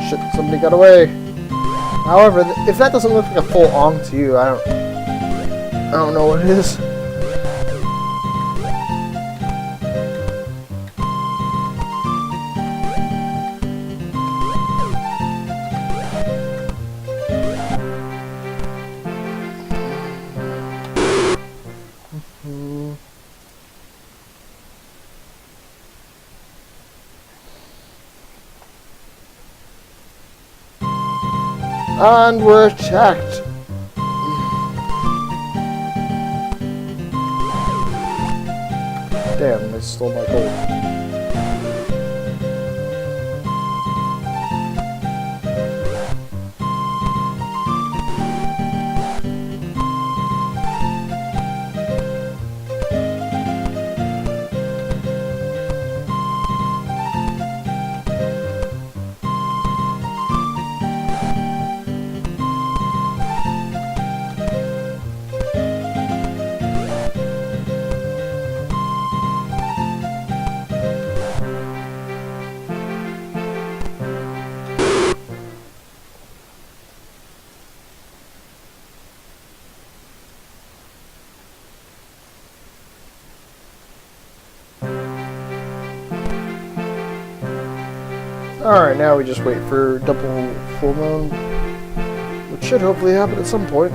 Shit, somebody got away. However, if that doesn't look like a full ong to you, I don't know what it is. And we're attacked. Damn, they stole my gold. Alright, now we just wait for double full moon, which should hopefully happen at some point.